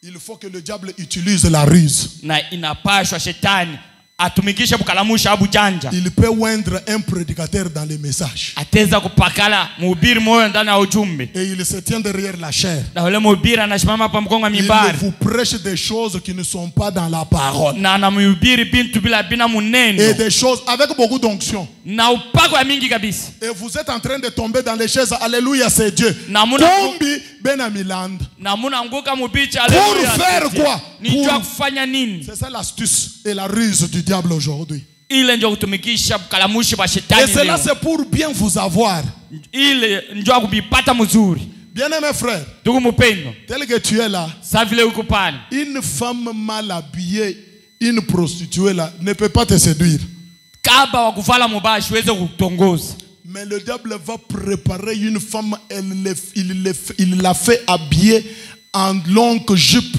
Il faut que le diable utilise la ruse. Na inapashwa shetani atumikishe bukalamusha abu janja. Il peut oindre un prédicateur dans les messages. Ateza kupakala mhubiri moyo ndani ya ujumbe. Et il se tient derrière la chair. Na yule mhubiri anasimama hapa mkongo wa mibari. Il vous prêche des choses qui ne sont pas dans la parole. Na anamhubiri bintu bila bina muneno. Et des choses avec beaucoup d'onction. Na upako ya mingi kabisa. Et vous êtes en train de tomber dans les chaises. Alléluia, c'est Dieu. Kombi benamiland. Na munanguka mubichi alléluia. Pour faire quoi? Nijua kufanya nini? C'est ça l'astuce et la ruse du diable aujourd'hui. Et cela c'est pour bien vous avoir. Bien-aimé frère, tel que tu es là, une femme mal habillée, une prostituée là, ne peut pas te séduire. Mais le diable va préparer une femme, il la fait habiller en longue jupe.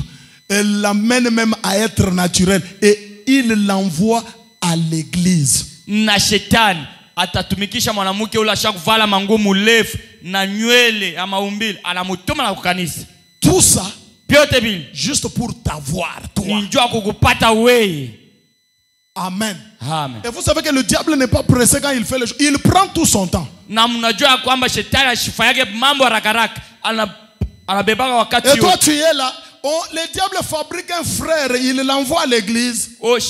Elle l'amène même à être naturelle. Et il l'envoie à l'église. Na shetani atatumikisha mwanamke ule ashakuvala manguo murefu na nywele ya maumbile anamutuma na kukanisa. Tout ça vyote vile juste pour t'avoir toi. Njoo kukupata wewe. Amen. Amen. Et vous savez que le diable n'est pas pressé quand il fait les choses. Il prend tout son temps. Na mnajua kwamba shetani ashifanyage mambo haraka haraka. Anabebaka wakati yote. Et toi tu es là. Oh, le diable fabrique un frère, il l'envoie à l'église. Peut-être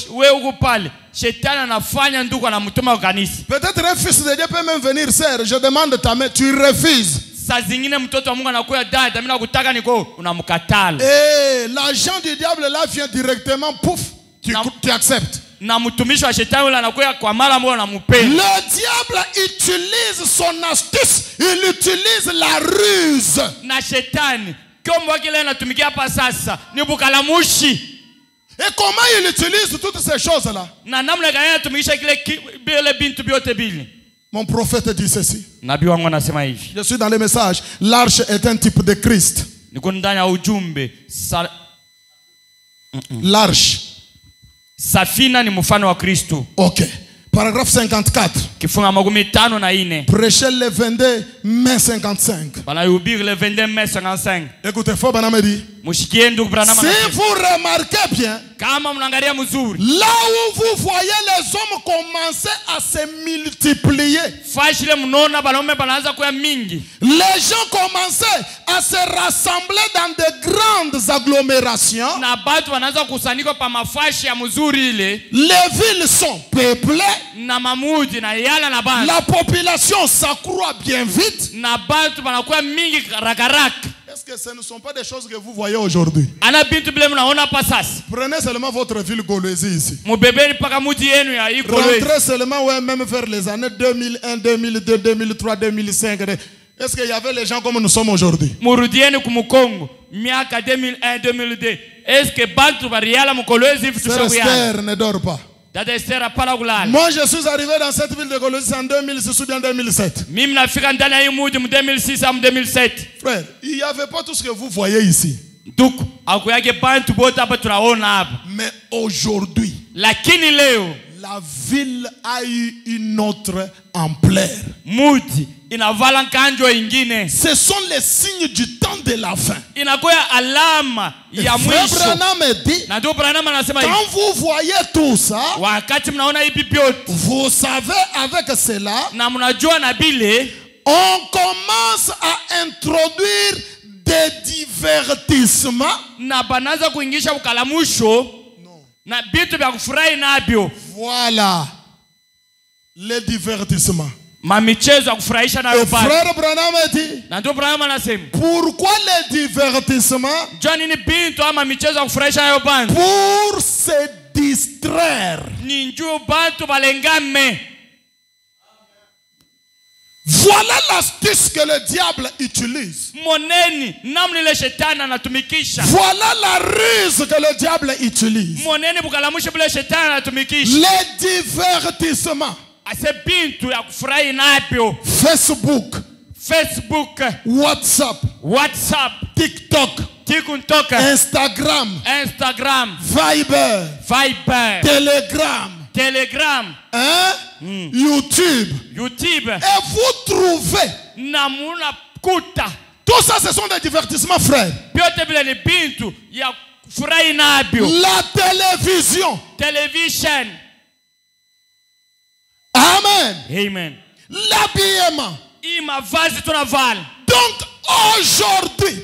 un fils de Dieu peut même venir, sœur. Je demande ta main, tu refuses. Et l'agent du diable là vient directement, pouf, tu acceptes. Le diable utilise son astuce, il utilise la ruse. Et comment il utilise toutes ces choses-là? Mon prophète dit ceci. Je suis dans les messages. L'arche est un type de Christ. L'arche. Ok. Paragraphe 54. Prêchez le 22 mai 55. Écoutez, faut bien me dire. Si vous remarquez bien, là où vous voyez les hommes commencer à se multiplier, les gens commençaient à se rassembler dans de grandes agglomérations. Les villes sont peuplées. La population s'accroît bien vite. Est-ce que ce ne sont pas des choses que vous voyez aujourd'hui? Prenez seulement votre ville Gauloisie ici. Rentrez seulement même vers les années 2001, 2002, 2003, 2005. Est-ce qu'il y avait les gens comme nous sommes aujourd'hui? Sœur Esther ne dort pas. Moi je suis arrivé dans cette ville de Gauloisie en 2006 ou bien 2007. Frère, il n'y avait pas tout ce que vous voyez ici. Mais aujourd'hui, la ville a eu une autre ampleur. Ce sont les signes du temps de la fin. Frère Branham dit, quand vous voyez tout ça, vous savez avec cela, on commence à introduire des divertissements. Voilà les divertissements. Et frère Branham dit, pourquoi les divertissements? Pour se distraire. Voilà l'astuce que le diable utilise. Voilà la ruse que le diable utilise. Les divertissements. Facebook, WhatsApp, TikTok, Instagram, Viber, Telegram, YouTube. Et vous trouvez. Tout ça, ce sont des divertissements, frères. La télévision. Amen. L'habillement. Donc aujourd'hui,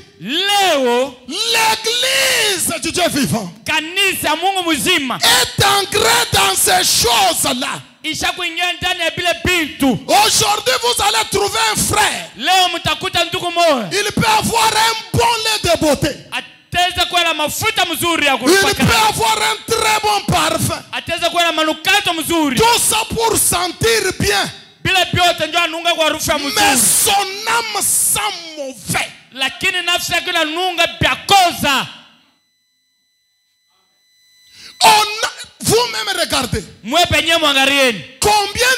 l'église du Dieu vivant est ancrée dans ces choses-là. Aujourd'hui, vous allez trouver un frère. Il peut avoir un bon lait de beauté. Il peut avoir un très bon parfum. Tout ça pour sentir bien. Mais son âme sent mauvais. Vous-même regardez. Combien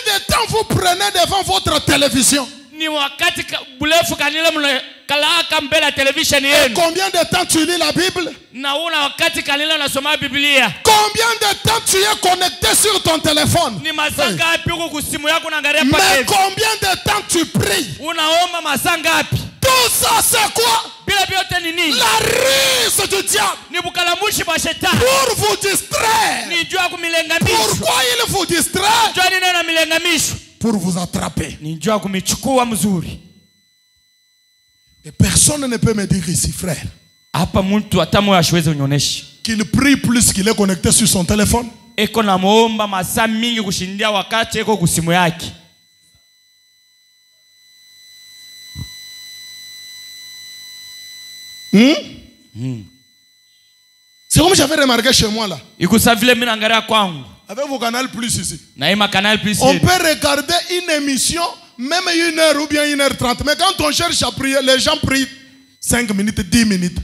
de temps vous prenez devant votre télévision? Et combien de temps tu lis la Bible? Combien de temps tu es connecté sur ton téléphone? Mais combien de temps tu pries? Tout ça c'est quoi? La ruse du diable pour vous distraire. Pourquoi il vous distrait? Pour vous attraper. Et personne ne peut me dire ici, frère, qu'il prie plus qu'il est connecté sur son téléphone. C'est comme j'avais remarqué chez moi là. Avec vos canaux plus ici. On peut regarder une émission, même 1 heure ou bien 1h30. Mais quand on cherche à prier, les gens prient 5 minutes, 10 minutes.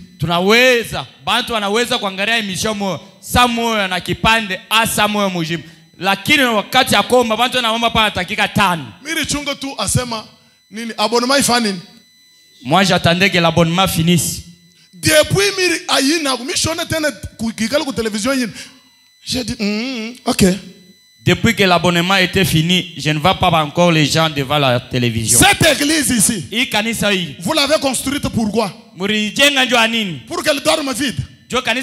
Bantu wanaweza kuangalia emission moja saa moja na kipande asa moja mujim. Lakini wakati ya kuomba bantu wanaomba pa dakika 5. Mimi chunga tu asema nini abonnement ifanye nini? Moi j'attendais que l'abonnement finisse. Depuis miri ayina kumishona tena kukikala ku télévision yin. J'ai dit OK. Depuis que l'abonnement était fini, je ne vois pas encore les gens devant la télévision. Cette église ici, vous l'avez construite pourquoi? Pour qu'elle dorme vide. Mais les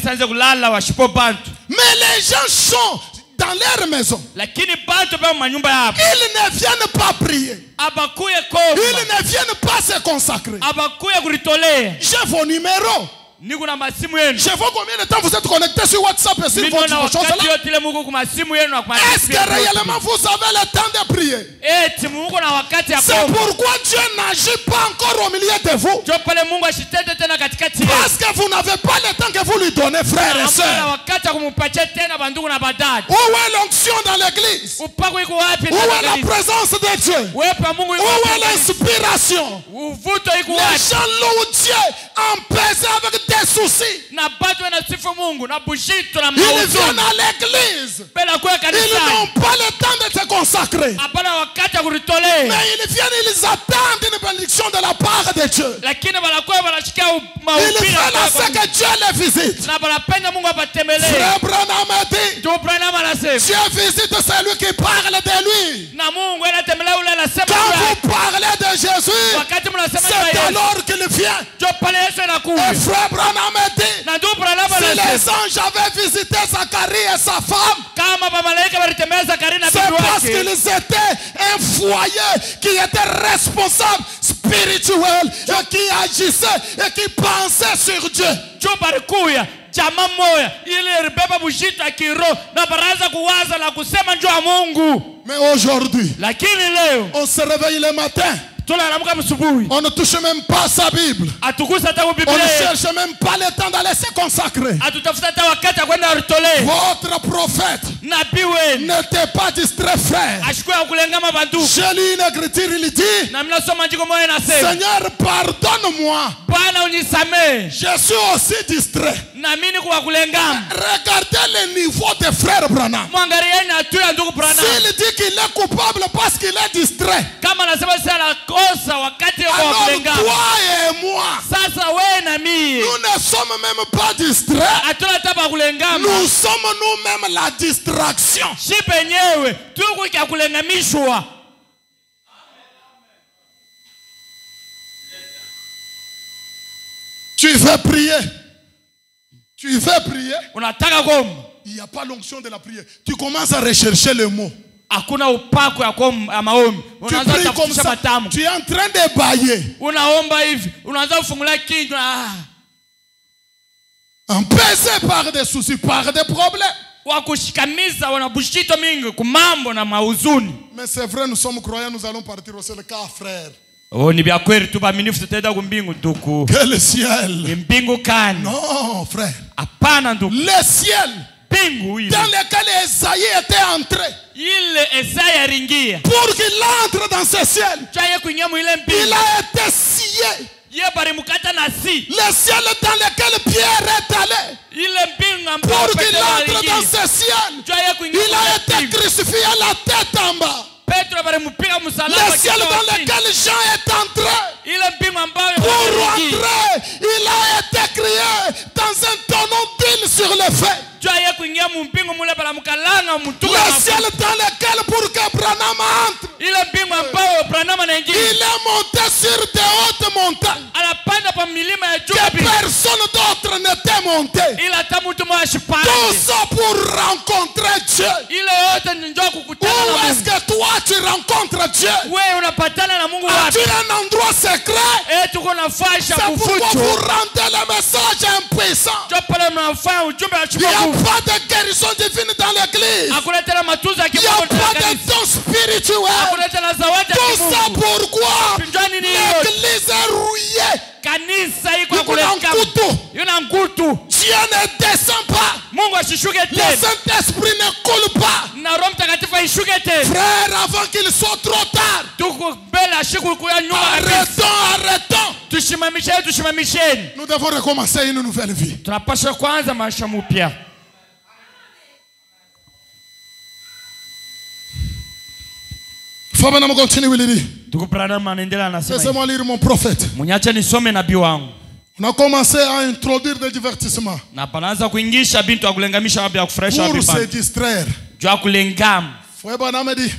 gens sont dans leur maison. Ils ne viennent pas prier. Ils ne viennent pas se consacrer. J'ai vos numéros. Je vois combien de temps vous êtes connectés sur WhatsApp et sur votre chose là. Est-ce que réellement vous avez le temps de prier? C'est pourquoi Dieu n'agit pas encore au milieu de vous. Parce que vous n'avez pas le temps que vous lui donnez, frères et sœurs. Où est l'onction dans l'église? Où est la présence de Dieu? Où est l'inspiration? Les gens louent Dieu en paix avec des soucis. Ils viennent à l'église. Ils n'ont pas le temps de se consacrer. Mais ils viennent, ils attendent une bénédiction de la part de Dieu. Ils viennent à ce que Dieu les visite. Frère Branham a dit, Dieu visite celui qui parle de lui. Quand vous parlez de Jésus, c'est alors qu'il vient. Et frère Branham a dit, si les anges avaient visité Zacharie et sa femme, c'est parce qu'ils étaient un foyer qui était responsable, spirituel, et qui agissait et qui pensait sur Dieu. Mais aujourd'hui, on se réveille le matin. On ne touche même pas sa Bible. On ne cherche même pas le temps d'aller se consacrer. Votre prophète n'était pas distrait, frère. J'ai lu une écriture, il dit, Seigneur, pardonne-moi. Je suis aussi distrait. Regardez le niveau de frère Branham. S'il dit qu'il est coupable parce qu'il est distrait, alors toi et moi, nous ne sommes même pas distraits. Nous sommes nous-mêmes la distraction. Tu veux prier. Tu veux prier. Il n'y a pas l'onction de la prière. Tu commences à rechercher le mot. Tu pries comme ça. Tu es en train de bailler. Empêché par des soucis, par des problèmes. Mais c'est vrai, nous sommes croyants, nous allons partir au ciel. Car frère, que le ciel. Non, frère. Le ciel dans lequel Esaïe était entré. Pour qu'il entre dans ce ciel, il a été scié. Le ciel dans lequel Pierre est allé, pour qu'il entre dans ce ciel, il a été crucifié à la tête en bas. Le ciel dans lequel Jean est entré, pour rentrer, il a été crié dans un tonneau d'huile sur le feu. Le ciel dans lequel pour que Branham entre, il est monté sur de hautes montagnes que personne d'autre n'était monté. Tout ça pour rencontrer Dieu. Où est-ce que toi tu rencontres Dieu? As-tu un endroit secret? C'est pourquoi vous rendez le message impuissant. Il n'y a pas de guérison divine dans l'église. Il n'y a pas de don spirituel. Tout ça pourquoi l'église est rouillée. Dieu ne descend pas. Le Saint-Esprit ne coule pas. Frère, avant qu'il soit trop tard, arrêtons. Nous devons recommencer une nouvelle vie. Laissez-moi lire mon prophète. On a commencé à introduire des divertissements pour se distraire. Frère Branham dit,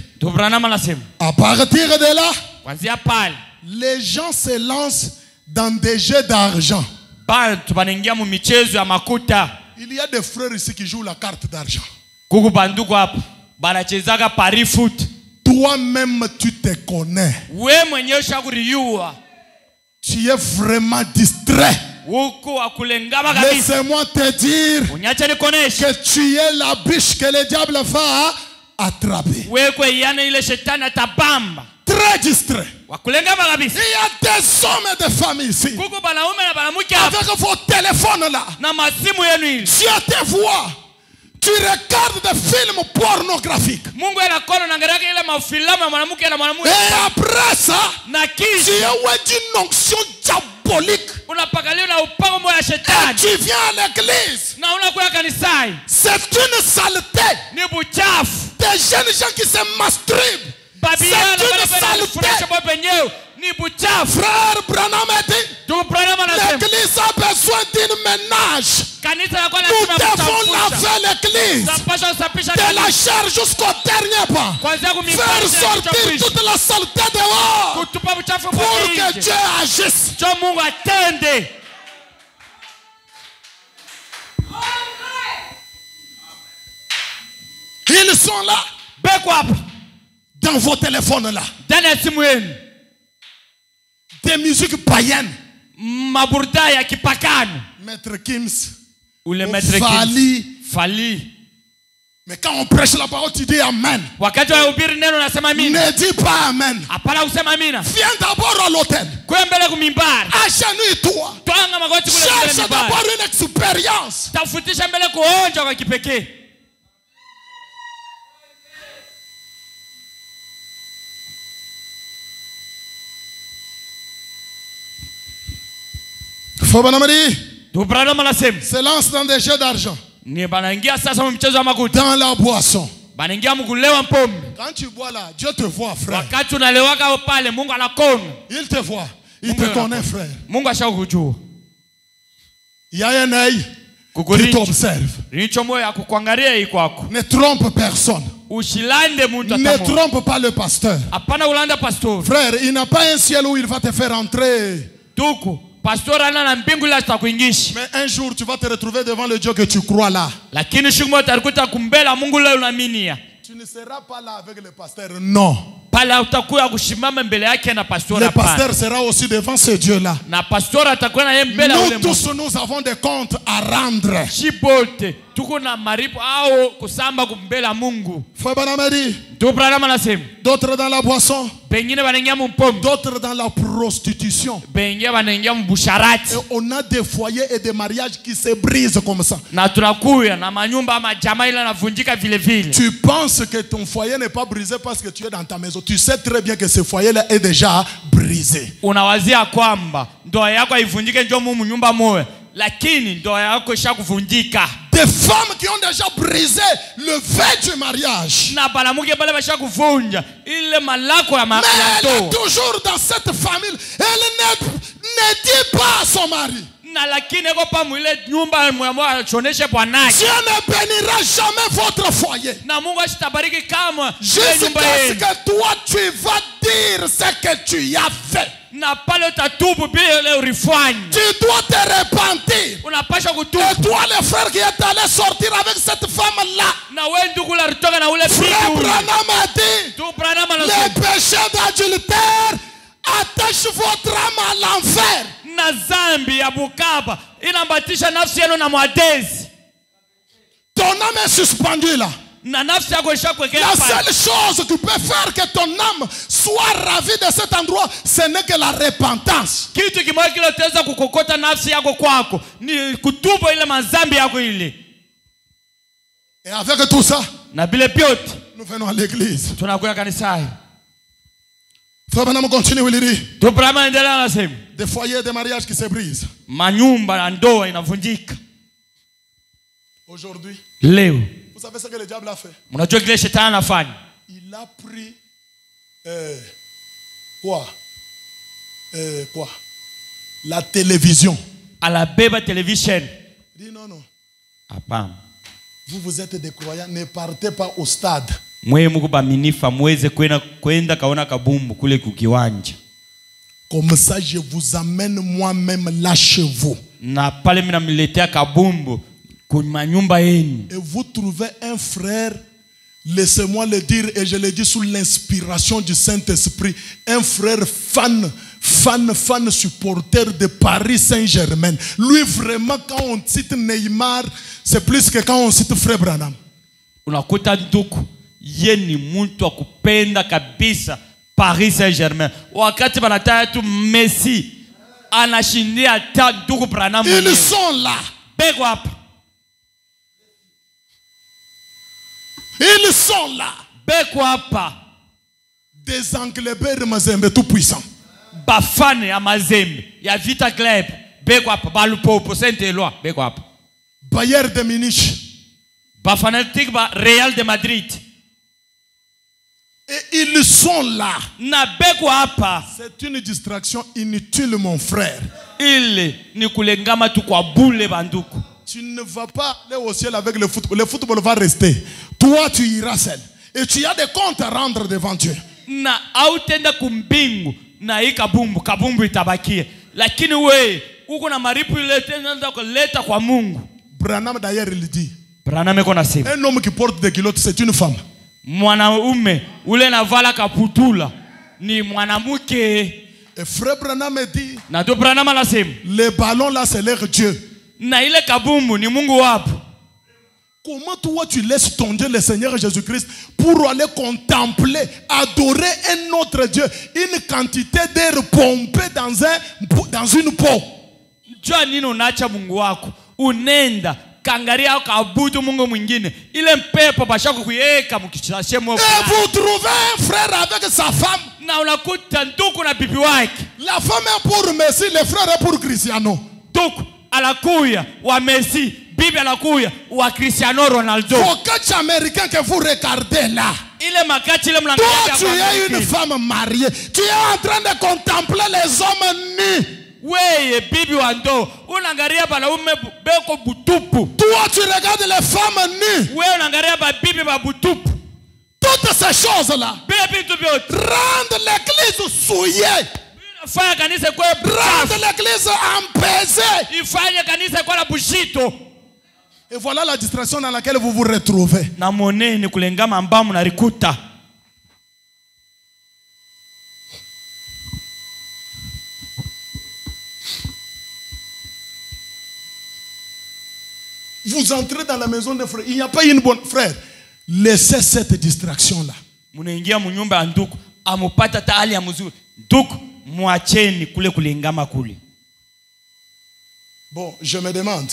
à partir de là, les gens se lancent dans des jeux d'argent. Il y a des frères ici qui jouent la carte d'argent. Toi-même, tu te connais. Tu es vraiment distrait. Laissez-moi te dire que tu es la biche que le diable va attraper. Très distrait. Il y a des hommes et des familles ici. Avec vos téléphones là, Dieu te voit. Tu regardes des films pornographiques. Et après ça, tu es d'une onction diabolique. Et tu viens à l'église. C'est une saleté. Des jeunes gens qui se masturbent. C'est une saleté. Frère Branham a dit, l'église a besoin d'une ménage. Nous devons laver l'église de la chair jusqu'au dernier pas. Faire sortir toute la saleté dehors pour que Dieu agisse. Ils sont là dans vos téléphones là. Des musiques païennes. Maître Kims. Ou le Maître Fali. Fali. Mais quand on prêche la parole, tu dis Amen. Ne dis pas Amen. Viens d'abord à l'autel. Agenouille-toi. Cherche d'abord une expérience. Faut se lance dans des jeux d'argent. Dans la boisson. Quand tu bois là, Dieu te voit, frère. Il te voit. Il te connaît, frère. Il y a un œil qui t'observe. Ne trompe personne. Ne trompe pas le pasteur. Frère, il n'a pas un ciel où il va te faire entrer. Mais un jour tu vas te retrouver devant le Dieu que tu crois là. Tu ne seras pas là avec le pasteur, non. Le pasteur sera aussi devant ce Dieu là. Nous tous nous avons des comptes à rendre. D'autres dans la boisson, d'autres dans la prostitution. Et on a des foyers et des mariages qui se brisent comme ça. Tu penses que ton foyer n'est pas brisé parce que tu es dans ta maison. Tu sais très bien que ce foyer là est déjà brisé. Des femmes qui ont déjà brisé le fait du mariage. Mais elle est toujours dans cette famille. Elle ne dit pas à son mari. Dieu ne bénira jamais votre foyer. Jusqu'à ce que toi tu vas dire ce que tu as fait. Tu dois te repentir. Et toi le frère qui est allé sortir avec cette femme là, frère Branham a dit, le péché d'adultère attache votre âme à l'enfer. Ton âme est suspendue là. La seule chose qui peut faire que ton âme soit ravie de cet endroit, ce n'est que la repentance. Et avec tout ça, nous venons à l'église. Frère Branham continue, il dit, des foyers de mariage qui se brisent. Aujourd'hui, vous savez ce que le diable a fait? Il a pris quoi? La télévision. Il dit non. Vous êtes des croyants, ne partez pas au stade. Comme ça, je vous amène moi-même là chez vous. Et vous trouvez un frère, laissez-moi le dire, et je le dis sous l'inspiration du Saint-Esprit, un frère fan supporter de Paris Saint-Germain. Lui vraiment, quand on cite Neymar, c'est plus que quand on cite Frère Branham. Paris Saint-Germain. Messi ils sont là. Ils sont là. Des Anglais Mazembe tout puissants. Bafane Amazembe. Ya Vita Club. Balupopo Saint-Éloi. Bayern de Munich. Bafanatique Real de Madrid. Et ils sont là. C'est une distraction inutile, mon frère. Tu ne vas pas aller au ciel avec le football. Le football va rester. Toi, tu iras seul. Et tu as des comptes à rendre devant Dieu. Branham d'ailleurs il dit, un homme qui porte des culottes, c'est une femme. Mwanaume ule navala kaputula ni mwanamuke. Et frère Branham dit, na do Branham anasema, les ballons là c'est leur Dieu. Na ile kabumbu ni Mungu wapo. Comment toi tu laisses ton Dieu, le Seigneur Jésus-Christ, pour aller contempler, adorer un autre Dieu, une quantité d'air pompé dans une peau? Jua nini unacha Mungu wako unenda kangaria kabudu Mungu mwingine ile mpepo bashako kuyeka mukishashemo. Et vous trouvez un frère avec sa femme, na unakuta ndugu na bibi wake. La femme est pour Messi, le frère est pour Cristiano. Ndugu anakuya wa Messi, bibi anakuya wa Cristiano Ronaldo. Vos catchs américains que vous regardez là. Toi tu es une femme mariée. Tu es en train de contempler les hommes nus. Weye bibi wando unangaria banaume beko butupu. Toi tu regardes les femmes nues. Wewe unangaria ba bibi ba butupu. Toutes ces choses là rendent l'église souillée. Rendent l'église empesée. Et voilà la distraction dans laquelle vous vous retrouvez. Vous entrez dans la maison des frères. Il n'y a pas une bonne frère. Laissez cette distraction-là. Bon, je me demande.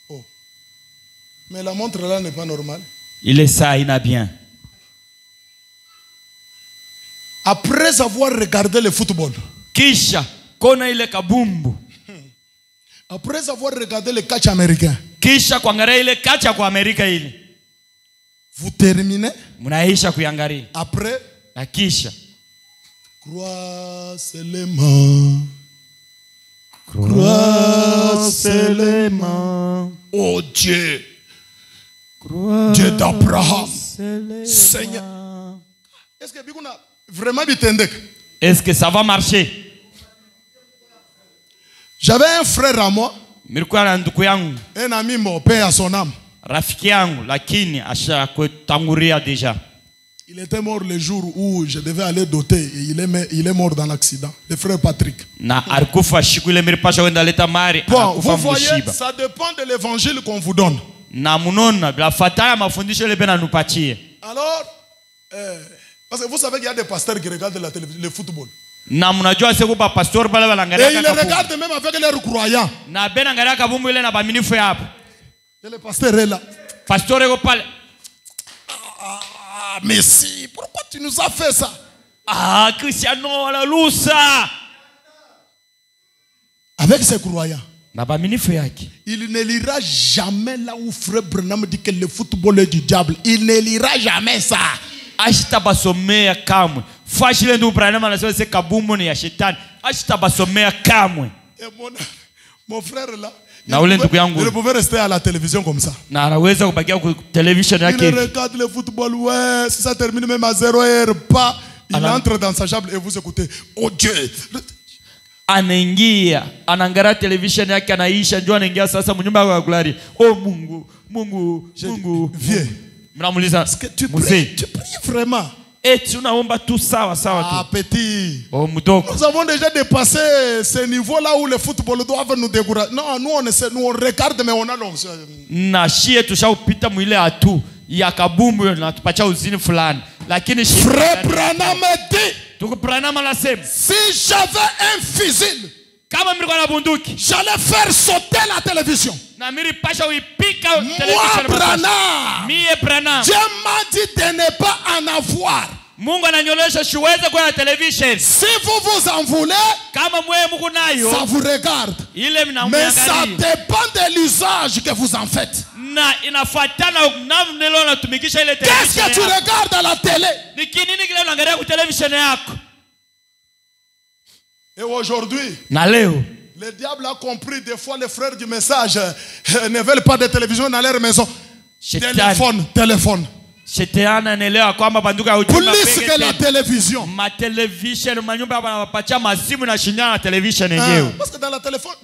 Oh. Mais la montre là n'est pas normale. Il est ça, il n'a bien. Après avoir regardé le football. Kisha, kona ile kabumbu. Après avoir regardé le catch américain. Kisha kuangalia ile catch kwa Amerika ile. Vous terminez. Munaisha kuangalia. Après. Na kisha. Croise les mains. Croise les mains. Oh Dieu. Dieu d'Abraham. Seigneur. Est-ce que Biguna vraiment bitendek? Est-ce que ça va marcher? J'avais un frère à moi. Un ami mort, paix à son âme. Rafiki yangu lakini ashakutangulia déjà. Il était mort le jour où je devais aller doter et il est mort dans l'accident. Le frère Patrick. Na alikufa siku ile mlipasha kwenda leta mari. Bon, vous voyez, ça dépend de l'évangile qu'on vous donne. Na munona bila fataya mafundisho ile bena nupatie. Alors parce que vous savez qu'il y a des pasteurs qui regardent le football. Na mnajua sasa kwa pastor pale wanaangalia kama. Et ils regardent même avec leurs croyants. Na bena angalia kabumbu ile na baaminifu hapo. Et le pasteur est là. Pasteur est pale. Ah, Messi, pourquoi tu nous as fait ça? Ah, Cristiano la lusa. Avec ses croyants. Na baaminifu yake. Il ne lira jamais là où frère Branham dit que le football est du diable. Il ne lira jamais ça. Ashitabasomea kamwe. Fashile ndio Branham anasema c'est kabumbu ni ya shetani. Ashitabasomea kamwe. Et mon frère là, il ne pouvait rester à la télévision comme ça. Il regarde le football, ouais, si ça termine même à 0h, pas. Il entre dans sa chambre et vous écoutez. Oh Dieu! Anaingia, anangara television yake anaisha, ndio anaingia sasa mnyumba wa kulari. Oh Mungu, Mungu, Mungu. Viens. Mnamuuliza, tu pries vraiment? Et tu n'as tout ça, ah, petit. Oh, mutoko. Nous avons déjà dépassé ce niveau-là où le football doit nous décourager. Non, nous on regarde mais on a l'onction. Na shie tushaupita mwile atu ya kabumbu na tupacha uzini fulani. Lakini shie Frère Branham dit, tuko Branham anasema, si j'avais un fusil, kama mlikuwa na bunduki, j'allais faire sauter la télévision. Na miri pasha uipika television. Moi Branham. Mie Branham. Dieu m'a dit de ne pas en avoir. Mungu ananyolesha siweze kwa television. Si vous en voulez, kama mwe mko nayo, ça vous regarde. Ile mais ça dépend de l'usage que vous en faites. Na inafuatana namna unatumikisha ile television. Qu'est-ce que tu regardes à la télé? Ni nini kile unaangalia kwa television yako? Et aujourd'hui, na leo, le diable a compris des fois les frères du message ne veulent pas de télévision dans leur maison. Téléphone. Shetani anaelewa kwamba banduka ya ujumbe plus que la télévision. Ma television manyumba wanapatia masimu na shindana na television yenyewe. Parce que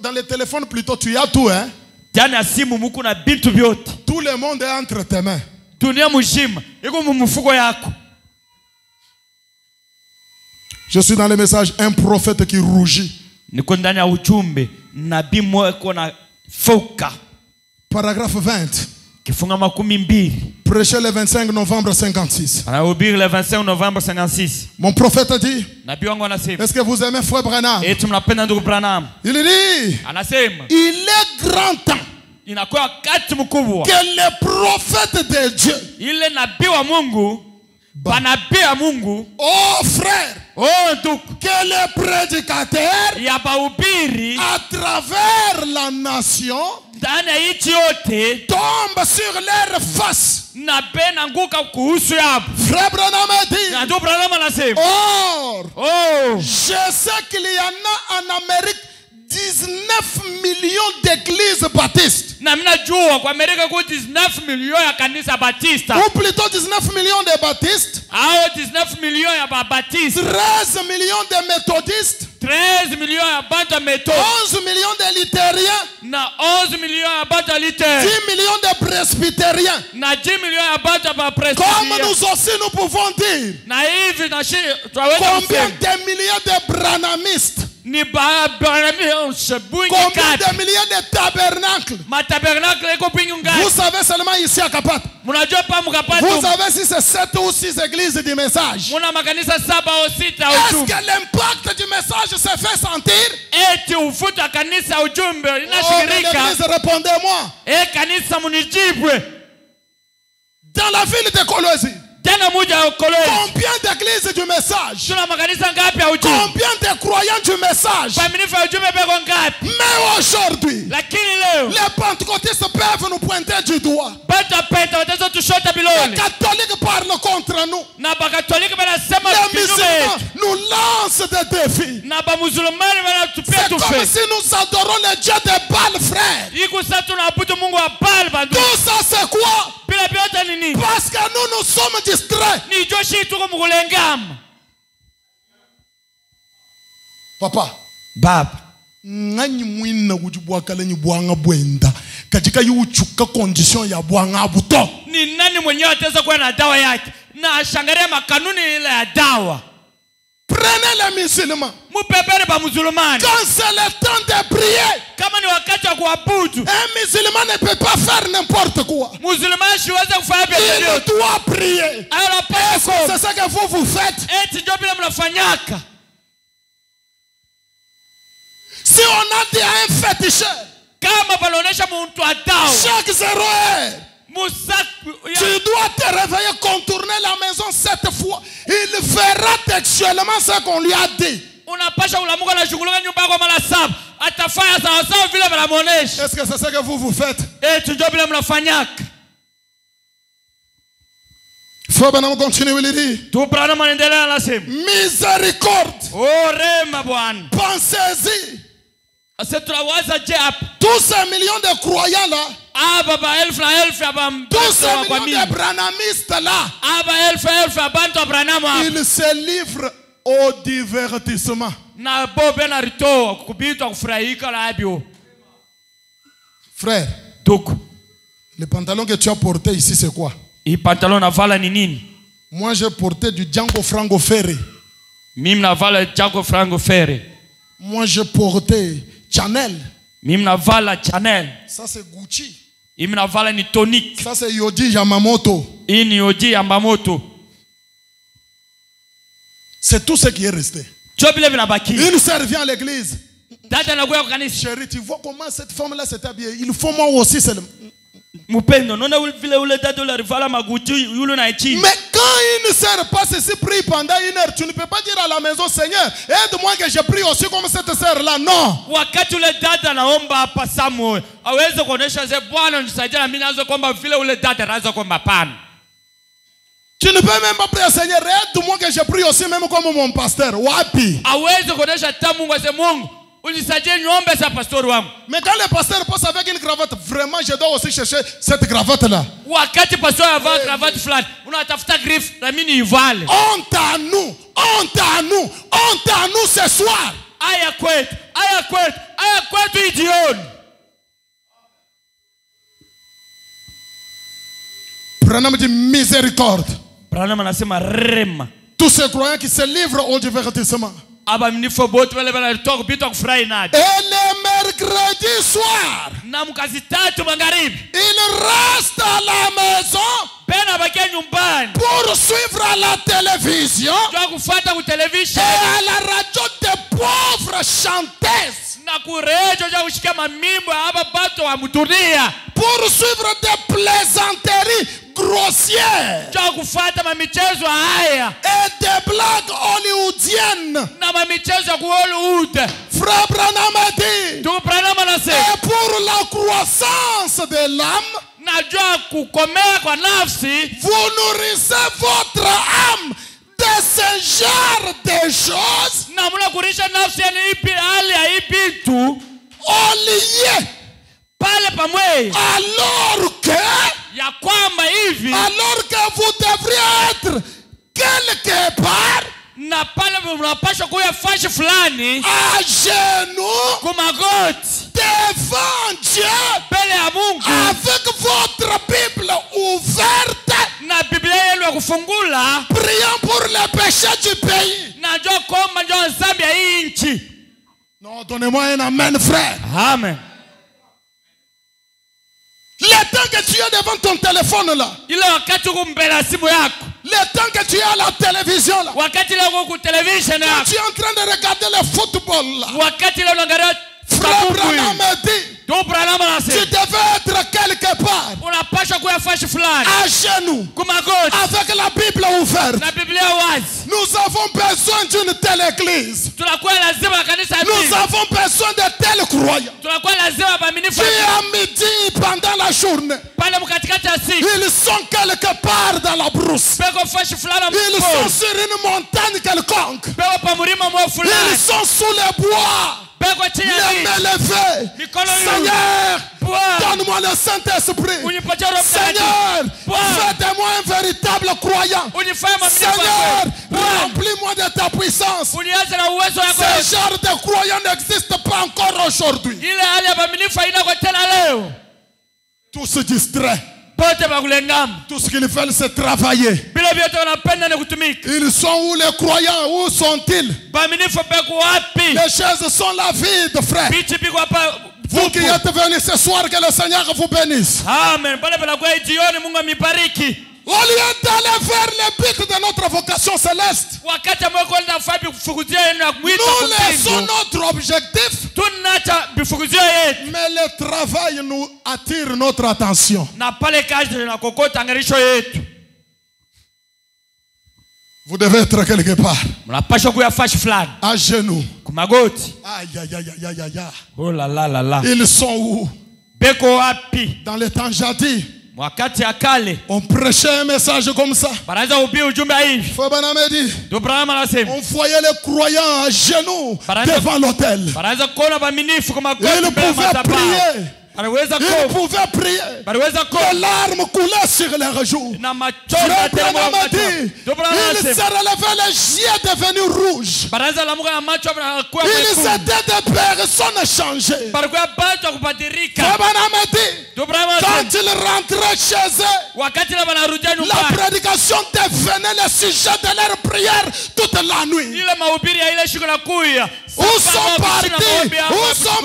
dans les téléphones plutôt tu as tout hein. Tena simu muko na bintu vyote. Tout le monde est entre tes mains. Dunia mzima iko mumufuko yako. Je suis dans le message un prophète qui rougit. Niko ndani ya ujumbe nabii mmoja na foka Paragraphe 20. Kifunga makumi mbili. Prêché le 25 novembre 56. Anahubiri le 25 novembre 56. Mon prophète a dit, Nabii wangu anasema, est-ce que vous aimez frère Branham? eti mnapenda ndugu Branham? Il dit, Anasema, il est grand temps inakuwa wakati mkubwa que les prophètes de Dieu, ile nabii wa Mungu, banabii wa Mungu, oh frère, oh ndugu, que les prédicateurs ya bahubiri à travers la nation ndani ya nchi yote tombent sur leur face. na bena nguka kuhusu yapo. Frère Branham a dit, Na ndugu Branham anasema, or, je sais qu'il y en a en Amérique 19 millions d'églises baptistes. na mimi najua kwa Amerika kuna 19 milioni ya kanisa Batista. Ou plutôt 19 millions de baptistes. Hao 19 milioni ya Batista. 13 millions de méthodistes. 13 milioni ya Baptista Methode. 11 millions de luthériens. Na 11 milioni ya Baptista Luther. 10 millions de presbytériens. Na 10 milioni ya Baptista Presbyterian. Comme nous aussi nous pouvons dire. Na hivi na combien de milliers de branhamistes? Ni combien de milliers de tabernacles? Vous savez seulement ici à Kapat. Vous savez si c'est 7 ou 6 églises du message. Est-ce que l'impact du message se fait sentir? L'église, répondez-moi. Dans la ville de Colosie, combien d'églises du message? Combien de croyants du message? Mais aujourd'hui, les pentecôtistes peuvent nous pointer du doigt. Les catholiques parlent contre nous. Les musulmans nous lancent des défis. C'est comme si nous adorons le Dieu de Baal, frère. Tout ça c'est quoi? Parce que nous sommes distraits. Papa. Baba. Ngani mwina kujibwakala nyibwanga bwenda katika yuchuka condition ya bwanga buto. Ni nani mwenyewe ataweza kuwa na dawa yake na ashangalia makanuni ile ya dawa? Prenez les musulmans. Mupepere ba musulmani. Quand c'est le temps de prier, kama ni wakati wa kuabudu, un musulman ne peut pas faire n'importe quoi. Musulmani siweze kufanya bila il doit prier. C'est ça que vous faites. Eti ndio bila mnafanyaka. Si on a dit un féticheur, kama balonesha mtu wa dawa, chaque 0 heure, tu dois te réveiller, contourner la maison 7 fois. Il fera textuellement ce qu'on lui a dit. Est-ce que c'est ça que vous faites? Faut bien continuer à dire. Miséricorde. Pensez-y. Tous ces millions de croyants là, tous ces millions de branhamistes là, ils se livrent au divertissement. Frère, le pantalon que tu as porté ici c'est quoi? Moi j'ai porté du Django Frango Ferry. Moi j'ai porté Chanel. Ça c'est Gucci. Ça c'est Yohji Yamamoto. C'est tout ce qui est resté. Une sœur vient à l'église. Chérie, tu vois comment cette femme-là s'est habillée? Il faut moi aussi seulement. Mais quand une sœur passe ici, prie pendant 1 heure, tu ne peux pas dire à la maison, Seigneur, aide-moi que je prie aussi comme cette sœur-là. Non. Tu ne peux même pas prier, Seigneur, aide-moi que je prie aussi même comme mon pasteur. Wapi. Mais quand le pasteur passe avec une cravate, vraiment je dois aussi chercher cette cravate-là. Honte à nous, honte à nous, honte à nous ce soir. Branham dit miséricorde. Tous ces croyants qui se livrent au divertissement. Et les mercredi soir, na mkazi tatu magharibi, il reste à la maison pena bakia nyumbani pour suivre à la télévision kwa kufuata ku television et à la radio des pauvres chanteuses, na ku radio kwa kushika mamimbo hapa bato wa mutunia, pour suivre des plaisanteries grossières kwa kufuata mamichezo haya et des blagues hollywoodiennes. na mamichezo ya ku Hollywood. Frère Branham a dit, Ndugu Branham anasema, et pour la croissance de l'âme, najua kukomea kwa nafsi, vous nourrissez votre âme de ce genre de choses na muna kurisha nafsi ya ipi hali ya ipi tu au lieu, pale pamwe, alors que vous devriez être quelque part na pale mnapaswa kuya fashi fulani à genoux kumagoti devant Dieu mbele ya Mungu avec votre Bible ouverte, na Biblia yenu ya kufungula, priant pour les péchés du pays. na njoo kuomba njoo dhambi ya hii nchi. Non, donnez-moi un amen, frère. Amen. Le temps que tu es devant ton téléphone là, Ile wakati uko mbele ya simu yako, le temps que tu es à la télévision là, wakati ile uko ku television quand yako, tu es en train de regarder le football là, wakati ile unaangalia Frère Branham a dit, Ndugu Branham tu anasema devais être quelque part unapaswa kuya fashi fulani à genoux kumagoti avec la Bible ouverte. na Biblia wazi. Nous avons besoin d'une telle église. Tunakuwa lazima na kanisa Nous hili, avons besoin de tels croyants tunakuwa lazima baaminifu qui à midi pendant la journée, pale mkatikati ya siku ils sont quelque part dans la brousse. peko fashi fulani Ils mpo sont sur une montagne quelconque. peko pa mlima mwa Ils fulani sont sous les bois. peko chini ya Les miti. mains levées. Mikono juu. Seigneur, Bwana, donne-moi le Saint-Esprit. unipatie Roho Seigneur, Bwana, fais de moi un véritable croyant. unifanye mwaminifu Seigneur, wako. Bwana, remplis-moi de ta puissance. unianze na uwezo wako. Ce genre de croyant n'existe pas encore aujourd'hui. Ile hali ya mwaminifu haina kwa tena leo. Tous se distraient. Pote bakulengama. Tout ce qu'ils veulent, c'est travailler. Bila vyote wanapenda ni kutumika. Ils sont où les croyants? Où sont-ils? Mwaminifu peko wapi? Les chaises sont la vide, frère. Bichi biko hapa. Vous qui êtes venus ce soir, que le Seigneur vous bénisse. Amen. Pale pala kwa jioni Mungu amibariki. Au lieu d'aller vers le but de notre vocation céleste, Wakati ambao kwenda fabi kufukuzia yenu na mwito nous laissons kupingu. notre objectif, Tunacha bifukuzio yetu. mais le travail nous attire notre attention. Na pale kazi na kokota angarisho yetu. Vous devez être quelque part, Mnapaswa kuya fashi fulani. à genoux. Kumagoti. Aïe, aïe, aïe, aïe, aïe, aïe. Oh la la la la. Ils sont où? Beko wapi? Dans les temps jadis, Wakati ya kale. on prêchait un message comme ça. Baraza ubi ujumbe hivi. Frère Branham a dit, Abraham anasema. on voyait les croyants à genoux devant l'autel. Baraza kuona waaminifu kama Ils pouvaient prier. Anaweza Ils kuomba. pouvaient prier. Anaweza Les kuomba. larmes coulaient sur leurs joues. Na machozi Frère ya Branham a dit, ils se relevaient les yeux devenus rouges. Baraza la Mungu na macho yanakuwa Ils mekundu. étaient des personnes changées. Barakuwa batu kubadirika. Frère Branham a dit, Abraham anasema. quand ils rentraient chez eux, Wakati la wanarudia la nyumbani. prédication devenait le sujet de leur prière toute la nuit. Ile mahubiri ya ile siku la kuya. Où sont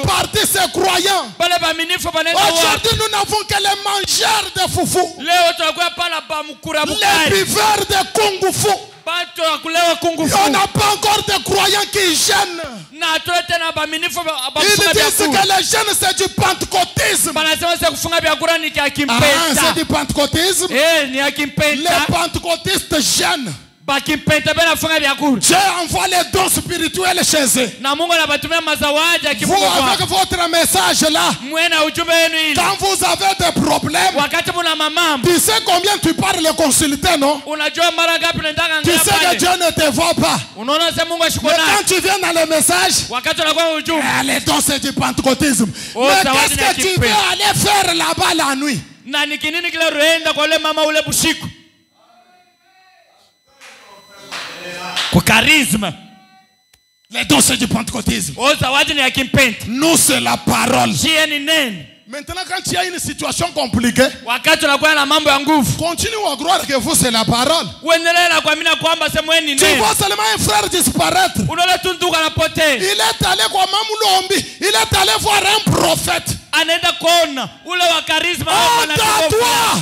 partis ces croyants? Bale baaminifu banaenda wapi? Aujourd'hui, nous n'avons que les mangeurs de foufou, Leo tunakuwa pala ba mkura les mkai. buveurs de kung fu. Batu ya kulewa kungu fu. On n'a pas encore de croyants qui gênent. Na tulete na baaminifu Ils bafunga disent que vyakula. les jeunes c'est du pentecôtisme. Banasema sasa kufunga vyakula ni kia Ah, c'est kimpenta. du pentecôtisme. Ni ya Les kimpenta. pentecôtistes gênent. Bakimpenta bena funga vyakula. Dieu envoie les dons spirituels chez eux. Na Mungu anabatumia mazawadi ya Vous, kimungu avec kwa. votre message là, Mwena ujumbe wenu ile. quand vous avez des problèmes, Wakati muna mamambo. tu sais combien tu parles le consulter, non? Unajua mara ngapi unaendanga Tu ngea sais que pale. Dieu ne te voit pas. Unaona sasa Mungu Mais ashikona. quand tu viens dans le message, Wakati unakuwa ujumbe. les dons c'est du pentecôtisme. Oh, Mais ça va qu'est-ce bien que tu équipé. veux aller faire là-bas la nuit? Na ni kinini kile ruenda kwa ule mama ule bushiku. Kwa karisma. Les dons c'est du pentecôtisme. Nous c'est la parole. Maintenant, quand tu as une situation compliquée, continue à croire que vous c'est la parole. Tu vois seulement un frère disparaître. Il est allé il est allé voir un prophète. Oh, toi!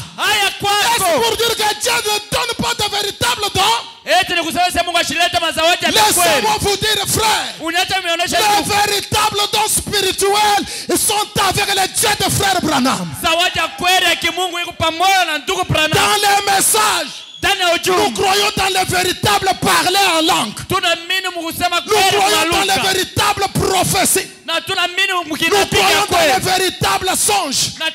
Est-ce pour dire que Dieu ne donne pas de véritable don? Laissez-moi vous dire, frère, les véritables dons spirituels, ils sont avec les dieux de frère Branham. Dans les messages, nous croyons dans le véritable parler en langue. Nous croyons dans les véritables prophéties. Nous croyons dans les véritables songes. Nous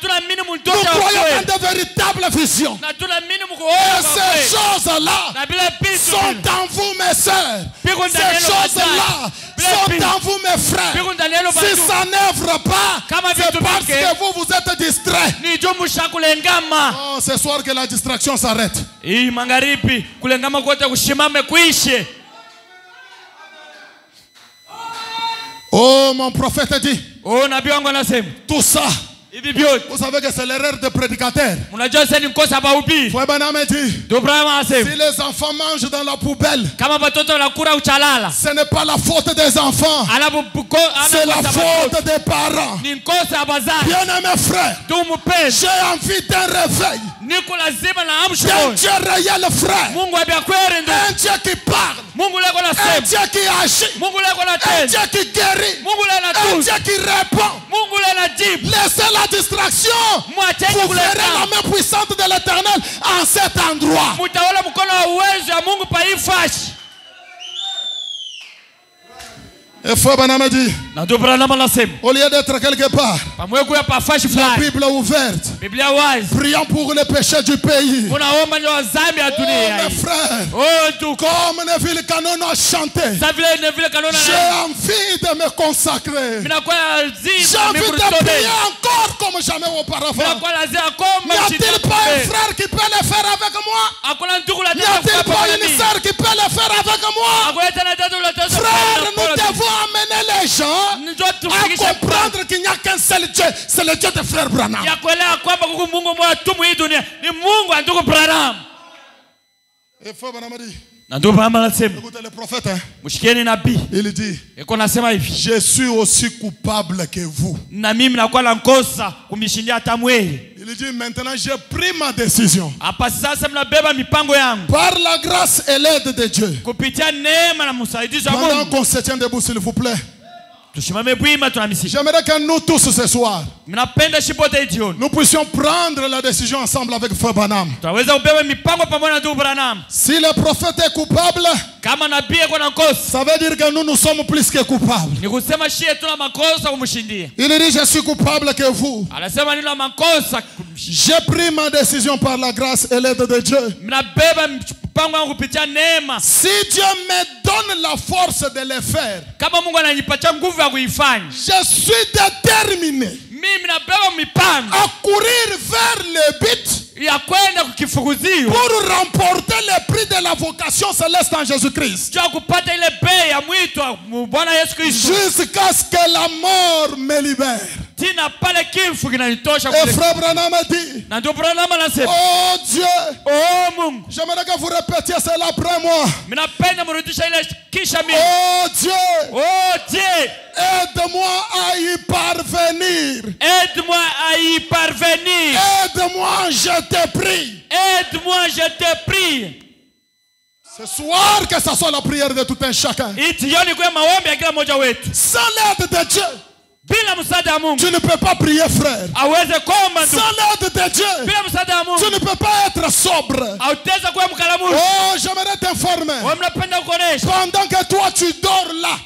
croyons dans de véritables visions. Et ces choses-là sont en vous, mes sœurs. Ces choses-là sont en vous, mes frères. Si ça n'œuvre pas, c'est parce que vous êtes distraits. Oh, ce soir que la distraction s'arrête. Oh, mon prophète dit, tout ça, vous savez que c'est l'erreur des prédicateurs. Frère Branham dit, si les enfants mangent dans la poubelle, ce n'est pas la faute des enfants, c'est la faute des parents. Bien-aimés frères, j'ai envie d'un réveil, d'un Dieu réel, frère, un Dieu qui parle, un Dieu qui agit, un Dieu qui guérit, un Dieu qui répond. Laissez la distraction, vous verrez la main puissante de l'Éternel en cet endroit. Et Frère Branham dit, au lieu d'être quelque part, la Bible est ouverte, prions pour les péchés du pays. Oh mes frères, comme Neville Cannon a chanté, j'ai envie de me consacrer. J'ai envie de prier encore comme jamais auparavant. N'y a-t-il pas un frère qui peut le faire avec moi? N'y a-t-il pas une sœur qui peut le faire avec moi? Frère, nous devons amener les gens à comprendre qu'il n'y a qu'un seul Dieu, c'est le Dieu de frère Branham. Et frère Branham dit, écoutez le prophète, il dit, je suis aussi coupable que vous. Il dit, maintenant j'ai pris ma décision. Par la grâce et l'aide de Dieu. Pendant qu'on se tient debout, s'il vous plaît. J'aimerais que nous tous ce soir, nous puissions prendre la décision ensemble avec Frère Branham. Si le prophète est coupable, ça veut dire que nous sommes plus que coupables. Il dit, je suis coupable que vous. J'ai pris ma décision par la grâce et l'aide de Dieu. Si Dieu me donne la force de le faire, je suis déterminé à courir vers le but pour remporter le prix de la vocation céleste en Jésus-Christ. Jusqu'à ce que la mort me libère. Et Frère Branham a dit, oh Dieu, j'aimerais que vous répétiez cela après moi. Oh Dieu, aide-moi à y parvenir. Aide-moi à y parvenir. Aide-moi, je te prie. Aide-moi, je te prie. Ce soir, que ce soit la prière de tout un chacun. Sans l'aide de Dieu, tu ne peux pas prier, frère. Sans l'aide de Dieu, tu ne peux pas être sobre. Oh, j'aimerais t'informer. Pendant que toi tu dors là,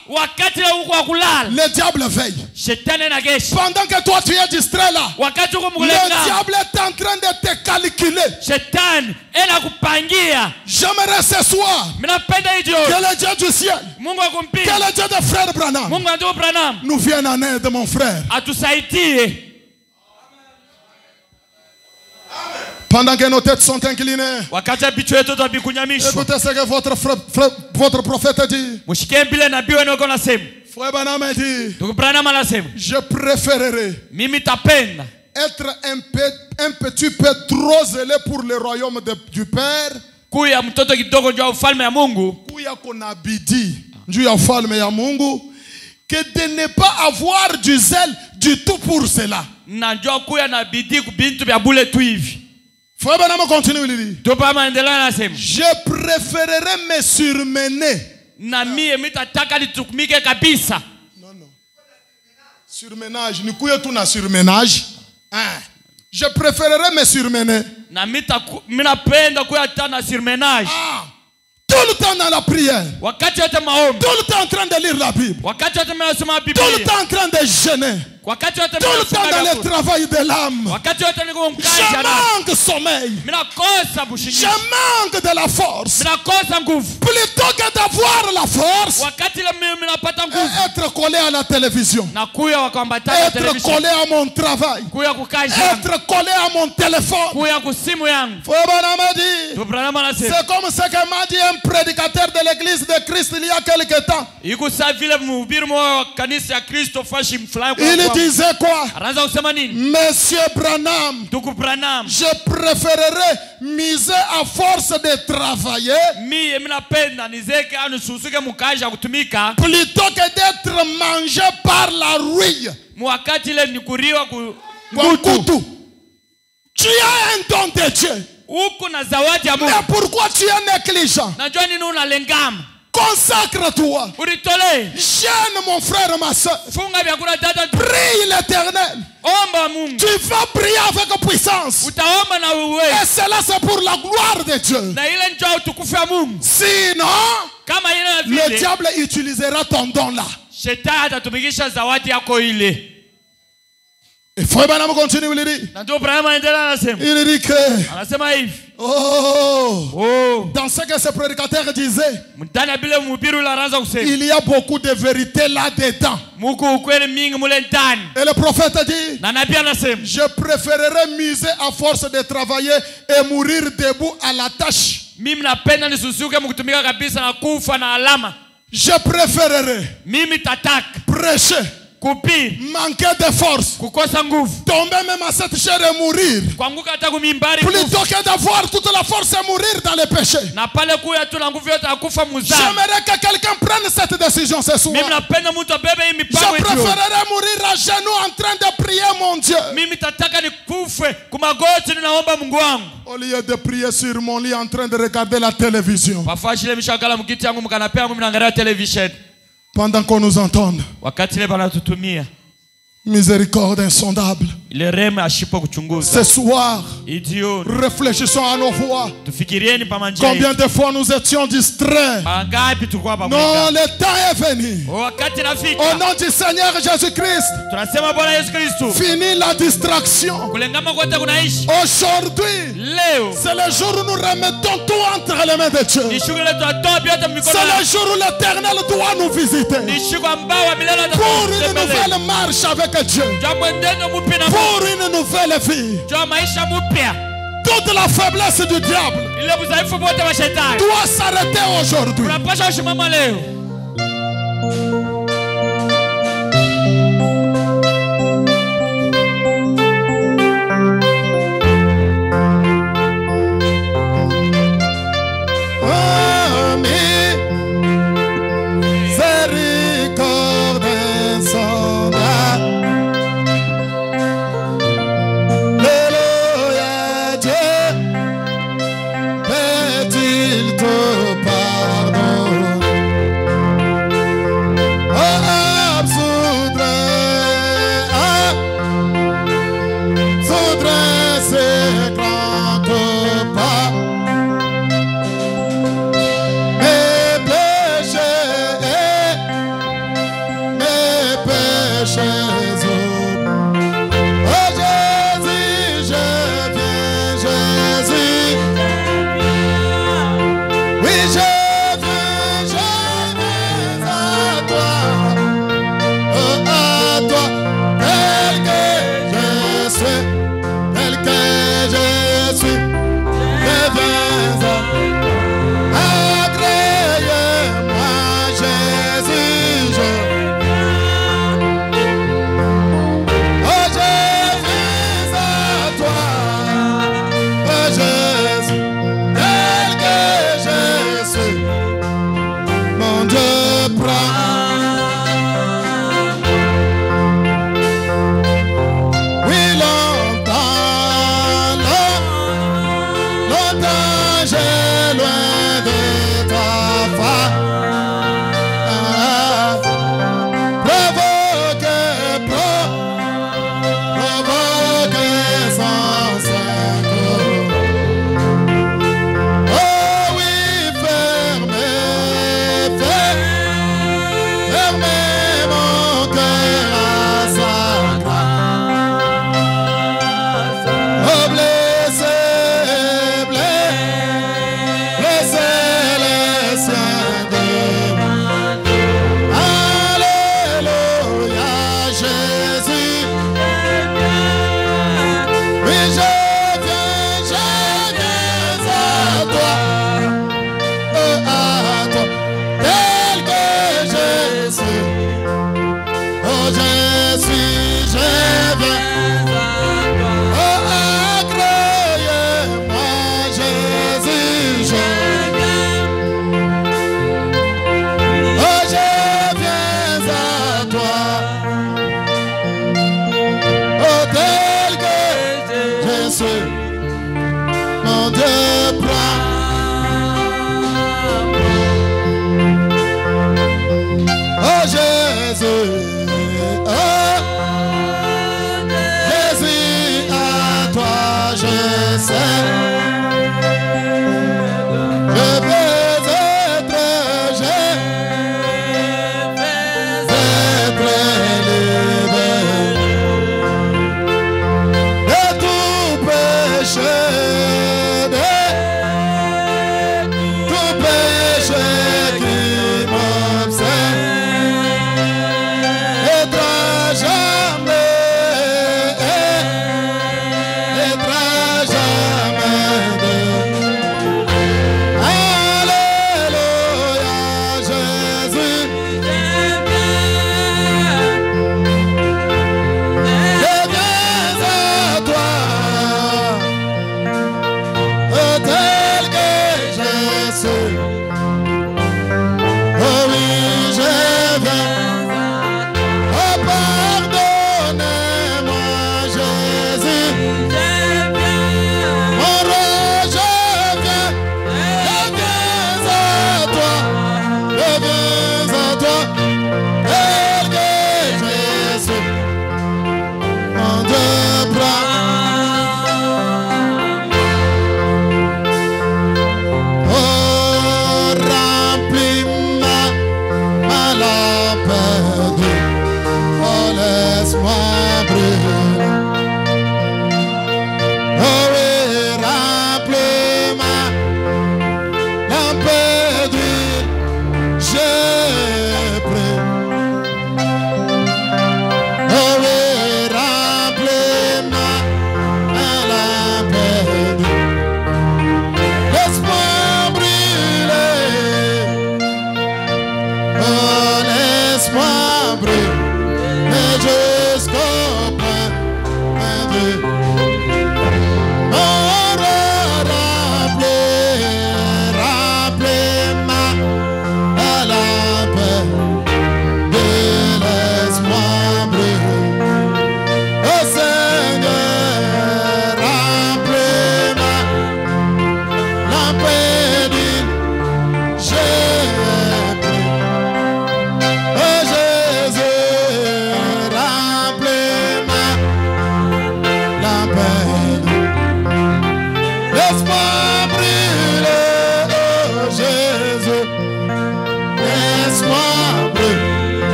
le diable veille. Pendant que toi tu es distrait là, le diable est en train de te calculer. J'aimerais ce soir que le Dieu du ciel, que le Dieu de frère Branham nous vienne en aide, mon frère. Pendant que nos têtes sont inclinées, écoutez ce que votre prophète a dit. Frère Branham a dit, je préférerais être un petit peu trop zélé pour le royaume du Père, kuya kuna bidii juu ya ufalme ya Mungu, que de ne pas avoir du zèle du tout pour cela. Frère Branham continue, il dit, je préférerais me surmener. Non. Surmenage, ni kuya tu na surmenage. Je préférerais me surmener. Tout le temps dans la prière. Tout le temps en train de lire la Bible. Tout le temps en train de jeûner. Tout le temps dans le travail de l'âme. Je manque de sommeil. Je manque de la force. Plutôt que d'avoir la force, être collé à la télévision, être collé à mon travail, être collé à mon téléphone. C'est comme ce que m'a dit un prédicateur de l'église de Christ il y a quelque temps. Il disait quoi? Monsieur Branham, je préférerais miser à force de travailler plutôt que d'être mangé par la rouille. Tu as un don de Dieu. Mais pourquoi tu es négligent? Consacre-toi. Jeûne mon frère et ma soeur. Prie l'Éternel. Tu vas prier avec puissance. Et cela c'est pour la gloire de Dieu. Sinon, le diable utilisera ton don là. Et Frère Branham continue, il dit que dans ce que ce prédicateur disait, il y a beaucoup de vérité là-dedans. Et le prophète dit, je préférerais miser à force de travailler et mourir debout à la tâche. Je préférerais prêcher, manquer de force, tomber même à cette chair et mourir, plutôt que d'avoir toute la force et mourir dans les péchés. J'aimerais que quelqu'un prenne cette décision ce soir. Je préférerais mourir à genoux en train de prier mon Dieu, au lieu de prier sur mon lit en train de regarder la télévision. Pendant qu'on nous entende. Miséricorde insondable. Ce soir, réfléchissons à nos voix. Combien de fois nous étions distraits? Non, le temps est venu. Au nom du Seigneur Jésus-Christ, fini la distraction. Aujourd'hui, c'est le jour où nous remettons tout entre les mains de Dieu. C'est le jour où l'Éternel doit nous visiter pour une nouvelle marche avec Dieu, pour une nouvelle vie. Toute la faiblesse du diable doit s'arrêter aujourd'hui.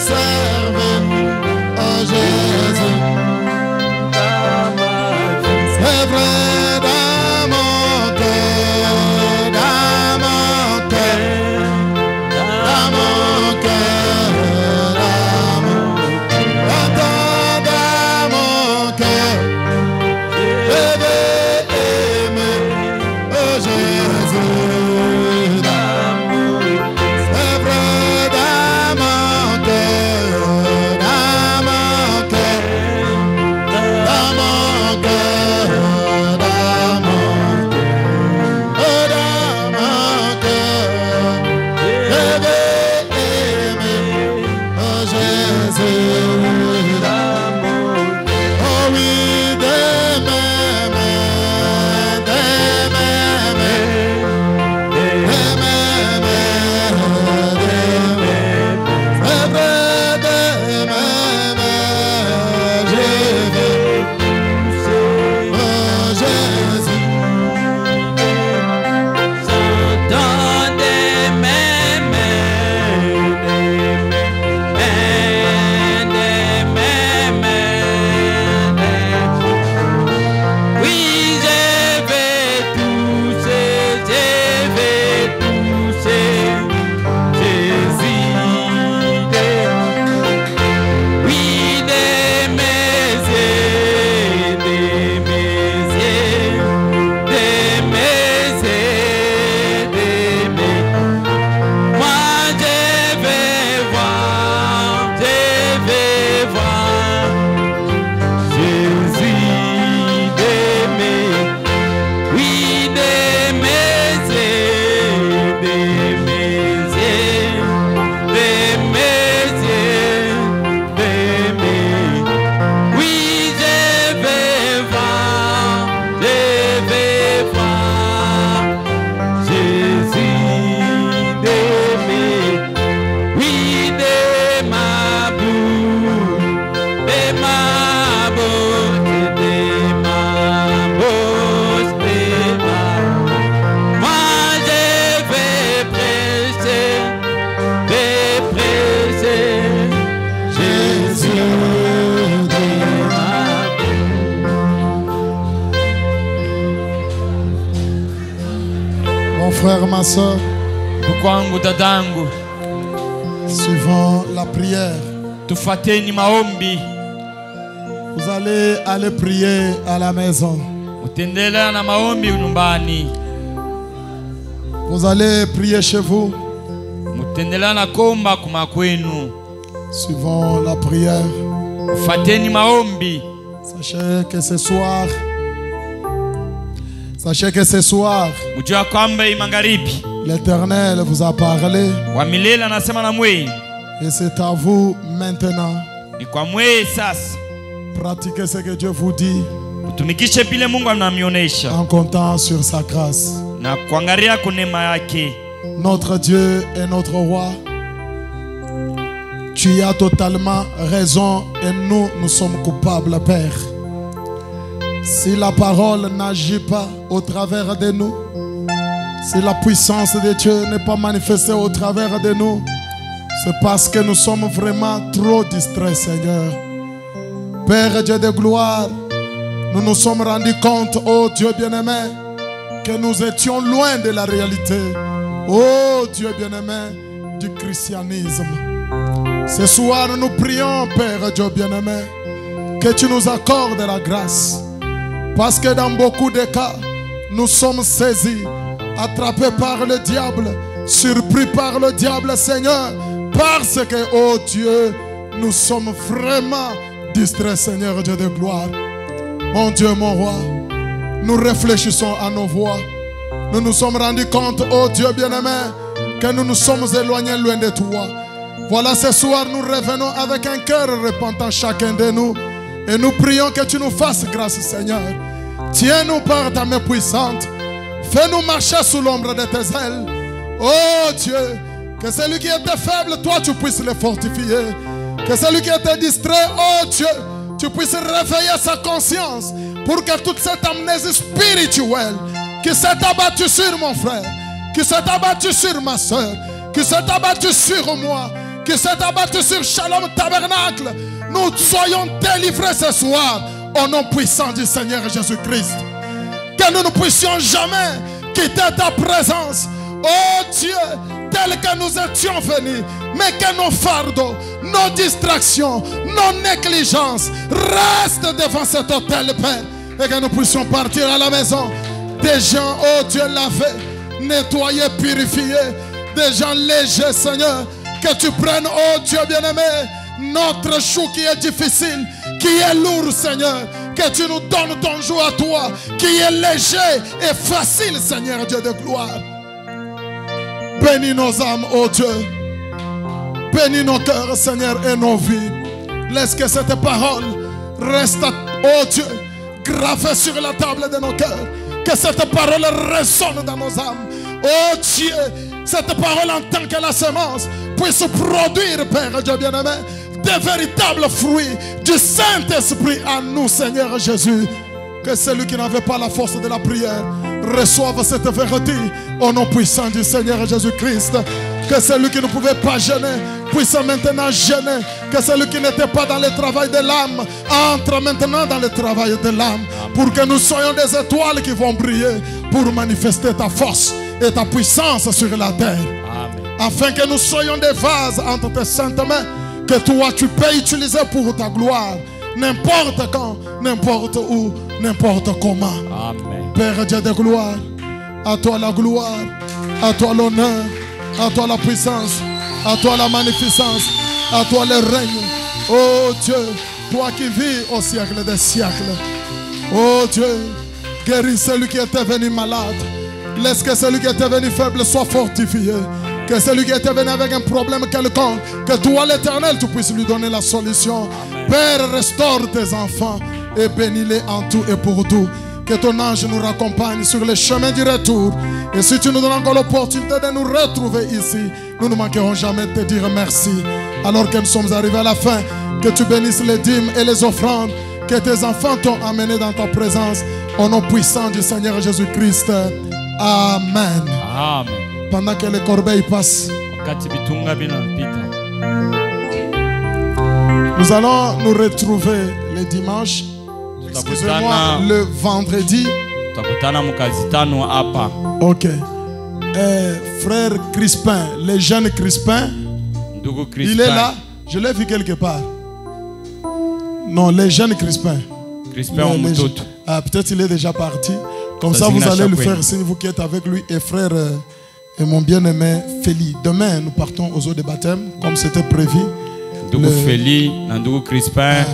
Servir frère, ma soeur, kwangu dadangu, suivant la prière, tufuateni maombi. vous allez aller prier à la maison. Mtendelea na maombi nyumbani. Vous allez prier chez vous. Mtendelea na komba kuma kwenu. Suivant la prière. Fuateni maombi. Sachez que ce soir, mjua kwamba imangaribi l'Éternel vous a parlé. Wa milele anasema na mwe. Et c'est à vous maintenant. Ni kwa mwe sasa. Pratiquez ce que Dieu vous dit. Utumikishe bile Mungu anamionesha. En comptant sur sa grâce. Na kuangalia kwa neema yake. Notre Dieu est notre roi. Tu as totalement raison et nous sommes coupables, Père. Si la parole n'agit pas au travers de nous, si la puissance de Dieu n'est pas manifestée au travers de nous, c'est parce que nous sommes vraiment trop distraits, Seigneur. Père Dieu de gloire, nous nous sommes rendus compte, oh Dieu bien-aimé, que nous étions loin de la réalité, oh Dieu bien-aimé, du christianisme. Ce soir, nous prions, Père Dieu bien-aimé, que tu nous accordes la grâce. Parce que dans beaucoup de cas, nous sommes saisis, attrapés par le diable, surpris par le diable, Seigneur. Parce que, oh Dieu, nous sommes vraiment distraits, Seigneur Dieu de gloire. Mon Dieu, mon roi, nous réfléchissons à nos voies. Nous nous sommes rendus compte, oh Dieu bien-aimé, que nous nous sommes éloignés loin de toi. Voilà, ce soir, nous revenons avec un cœur repentant chacun de nous. Et nous prions que tu nous fasses grâce, Seigneur. Tiens-nous par ta main puissante. Fais-nous marcher sous l'ombre de tes ailes. Oh Dieu, que celui qui était faible, toi, tu puisses le fortifier. Que celui qui était distrait, oh Dieu, tu puisses réveiller sa conscience pour que toute cette amnésie spirituelle qui s'est abattue sur mon frère, qui s'est abattue sur ma soeur, qui s'est abattue sur moi, qui s'est abattue sur Shalom Tabernacle, nous soyons délivrés ce soir au nom puissant du Seigneur Jésus-Christ. Que nous ne puissions jamais quitter ta présence, oh Dieu, tel que nous étions venus, mais que nos fardeaux, nos distractions, nos négligences restent devant cet autel, Père, et que nous puissions partir à la maison des gens, oh Dieu, lavés, nettoyés, purifiés, des gens légers, Seigneur. Que tu prennes, oh Dieu bien-aimé, notre chou qui est difficile, qui est lourd, Seigneur. Que tu nous donnes ton joug à toi, qui est léger et facile, Seigneur Dieu de gloire. Bénis nos âmes, oh Dieu. Bénis nos cœurs, Seigneur, et nos vies. Laisse que cette parole reste, oh Dieu, gravée sur la table de nos cœurs. Que cette parole résonne dans nos âmes. Oh Dieu, cette parole en tant que la semence puisse produire, Père Dieu bien-aimé, des véritables fruits du Saint-Esprit en nous, Seigneur Jésus. Que celui qui n'avait pas la force de la prière reçoive cette vérité au nom puissant du Seigneur Jésus-Christ. Que celui qui ne pouvait pas gêner puisse maintenant gêner. Que celui qui n'était pas dans le travail de l'âme entre maintenant dans le travail de l'âme. Pour que nous soyons des étoiles qui vont briller pour manifester ta force et ta puissance sur la terre. Amen. Afin que nous soyons des vases entre tes saintes mains, que toi tu peux utiliser pour ta gloire, n'importe quand, n'importe où, n'importe comment. Amen. Père Dieu de gloire, à toi la gloire, à toi l'honneur, à toi la puissance, à toi la magnificence, à toi le règne. Oh Dieu, toi qui vis au siècle des siècles. Oh Dieu, guéris celui qui était venu malade. Laisse que celui qui était venu faible soit fortifié. Que celui qui était venu avec un problème quelconque, que toi l'Éternel, tu puisses lui donner la solution. Amen. Père, restaure tes enfants et bénis-les en tout et pour tout. Que ton ange nous raccompagne sur le chemin du retour. Et si tu nous donnes encore l'opportunité de nous retrouver ici, nous ne manquerons jamais de te dire merci. Alors que nous sommes arrivés à la fin, que tu bénisses les dîmes et les offrandes que tes enfants t'ont amené dans ta présence. Au nom puissant du Seigneur Jésus-Christ. Amen. Amen. Pendant que les corbeilles passent, nous allons nous retrouver le dimanche, excusez-moi, le vendredi. Ok. frère Crispin, les jeunes Crispin. Il est là. Je l'ai vu quelque part. Non, les jeunes Crispin. Peut-être il est déjà parti. Comme ça, vous allez lui faire signe, vous qui êtes avec lui. Et frère et mon bien-aimé Feli. Demain, nous partons aux eaux de baptême, comme c'était prévu. Feli, Nandou Crispin.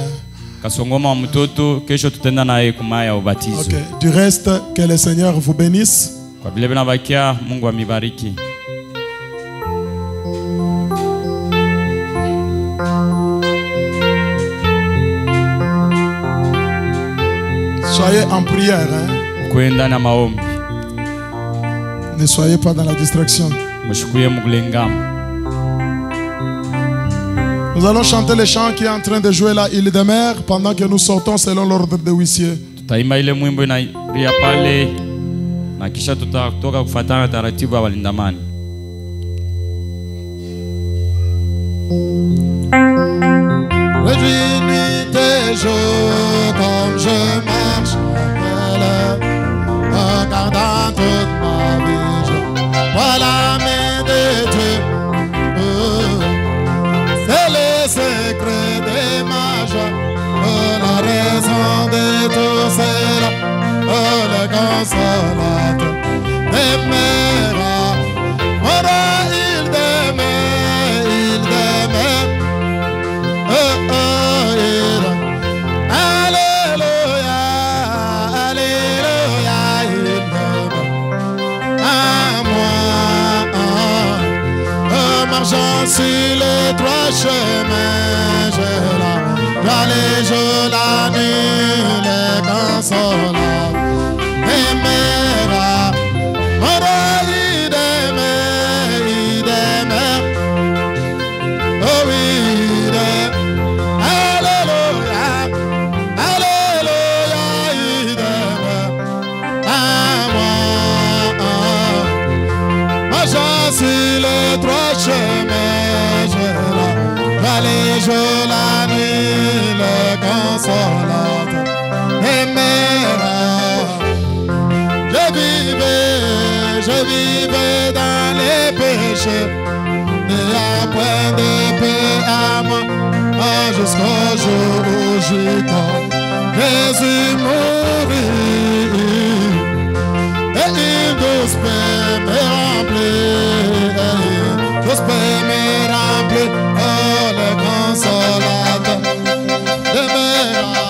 Du reste, que le Seigneur vous bénisse. Soyez en prière. Ne soyez pas dans la distraction. Nous allons chanter le chant qui est en train de jouer là, Île de mer, pendant que nous sortons selon l'ordre de huissier. Réjouis-nuit tes jours comme je marche regardant toute ma vie, je vois la main de Dieu. C'est le secret de ma joie, la raison de tout cela, le consolateur demeura. Il demeure, il demeure. Alléluia, Alléluia, il demeure à moi. Marchant sur les trois chemins, je la nuit, les consolables demeura. Il demeure. Oh oui, Alléluia, Alléluia, il demeure à moi. Marchant sur les trois chemins, je la nuit, le consolateur demeura. Je vivais dans les péchés, et après de paix à moi, jusqu'au jour où j'y compte. Jésus mourit, et une douce paix me remplit, douce paix me remplit, oh le consolateur demeura.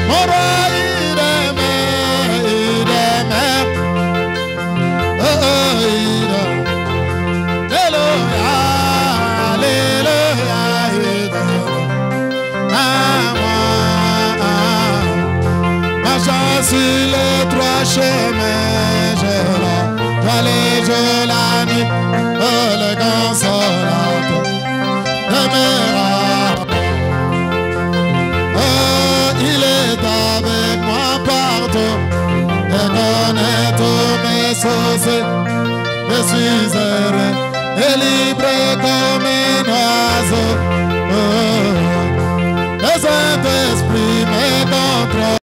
Mon roi, il demeure, il demeure. Oh, il demeure. Alléluia, Alléluia, il demeure à moi. Marchant sur les trois chemins, je la nuit, oh le consolateur demeura. Oh, il est avec moi partout, et connaît tous mes soucis. Je suis heureux et libre comme un oiseau. Le Saint-Esprit me contrôle.